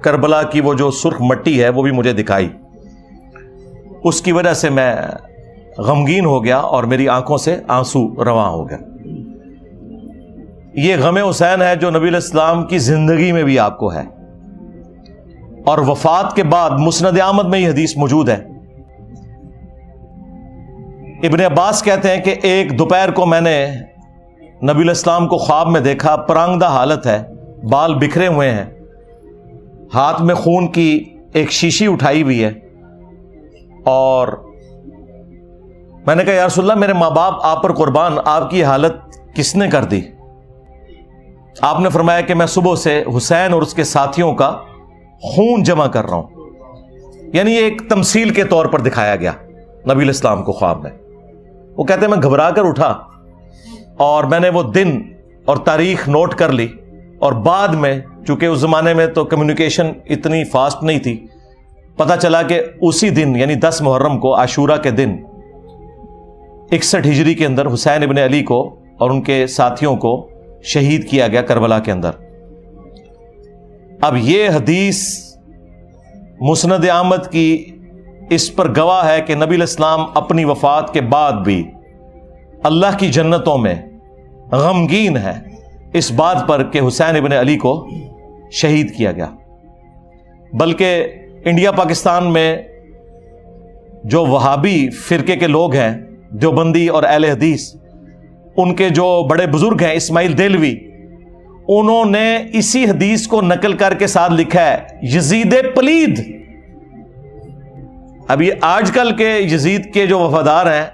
کربلا کی وہ جو سرخ مٹی ہے وہ بھی مجھے دکھائی، اس کی وجہ سے میں غمگین ہو گیا اور میری آنکھوں سے آنسو رواں ہو گیا۔ یہ غم حسین ہے جو نبی علیہ السلام کی زندگی میں بھی آپ کو ہے، اور وفات کے بعد مسند احمد میں یہ حدیث موجود ہے۔ ابن عباس کہتے ہیں کہ ایک دوپہر کو میں نے نبی علیہ السلام کو خواب میں دیکھا، پرانگدہ حالت ہے، بال بکھرے ہوئے ہیں، ہاتھ میں خون کی ایک شیشی اٹھائی ہوئی ہے، اور میں نے کہا یا رسول اللہ میرے ماں باپ آپ پر قربان، آپ کی حالت کس نے کر دی؟ آپ نے فرمایا کہ میں صبح سے حسین اور اس کے ساتھیوں کا خون جمع کر رہا ہوں. یعنی یہ ایک تمثیل کے طور پر دکھایا گیا نبی علیہ السلام کو خواب میں. وہ کہتے ہیں میں گھبرا کر اٹھا اور میں نے وہ دن اور تاریخ نوٹ کر لی، اور بعد میں چونکہ اس زمانے میں تو کمیونیکیشن اتنی فاسٹ نہیں تھی، پتہ چلا کہ اسی دن یعنی 10 محرم کو عاشورہ کے دن 61 ہجری کے اندر حسین ابن علی کو اور ان کے ساتھیوں کو شہید کیا گیا کربلا کے اندر. اب یہ حدیث مسند احمد کی اس پر گواہ ہے کہ نبی علیہ السلام اپنی وفات کے بعد بھی اللہ کی جنتوں میں غمگین ہے اس بات پر کہ حسین ابن علی کو شہید کیا گیا. بلکہ انڈیا پاکستان میں جو وہابی فرقے کے لوگ ہیں، دیوبندی اور اہل حدیث، ان کے جو بڑے بزرگ ہیں اسماعیل دہلوی، انہوں نے اسی حدیث کو نقل کر کے ساتھ لکھا ہے یزید پلید. اب یہ آج کل کے یزید کے جو وفادار ہیں،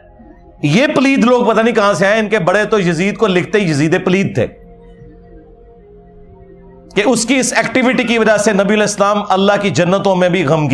یہ پلید لوگ پتہ نہیں کہاں سے آئے، ان کے بڑے تو یزید کو لکھتے ہی یزید پلید تھے کہ اس کی اس ایکٹیویٹی کی وجہ سے نبی علیہ السلام اللہ کی جنتوں میں بھی غمگین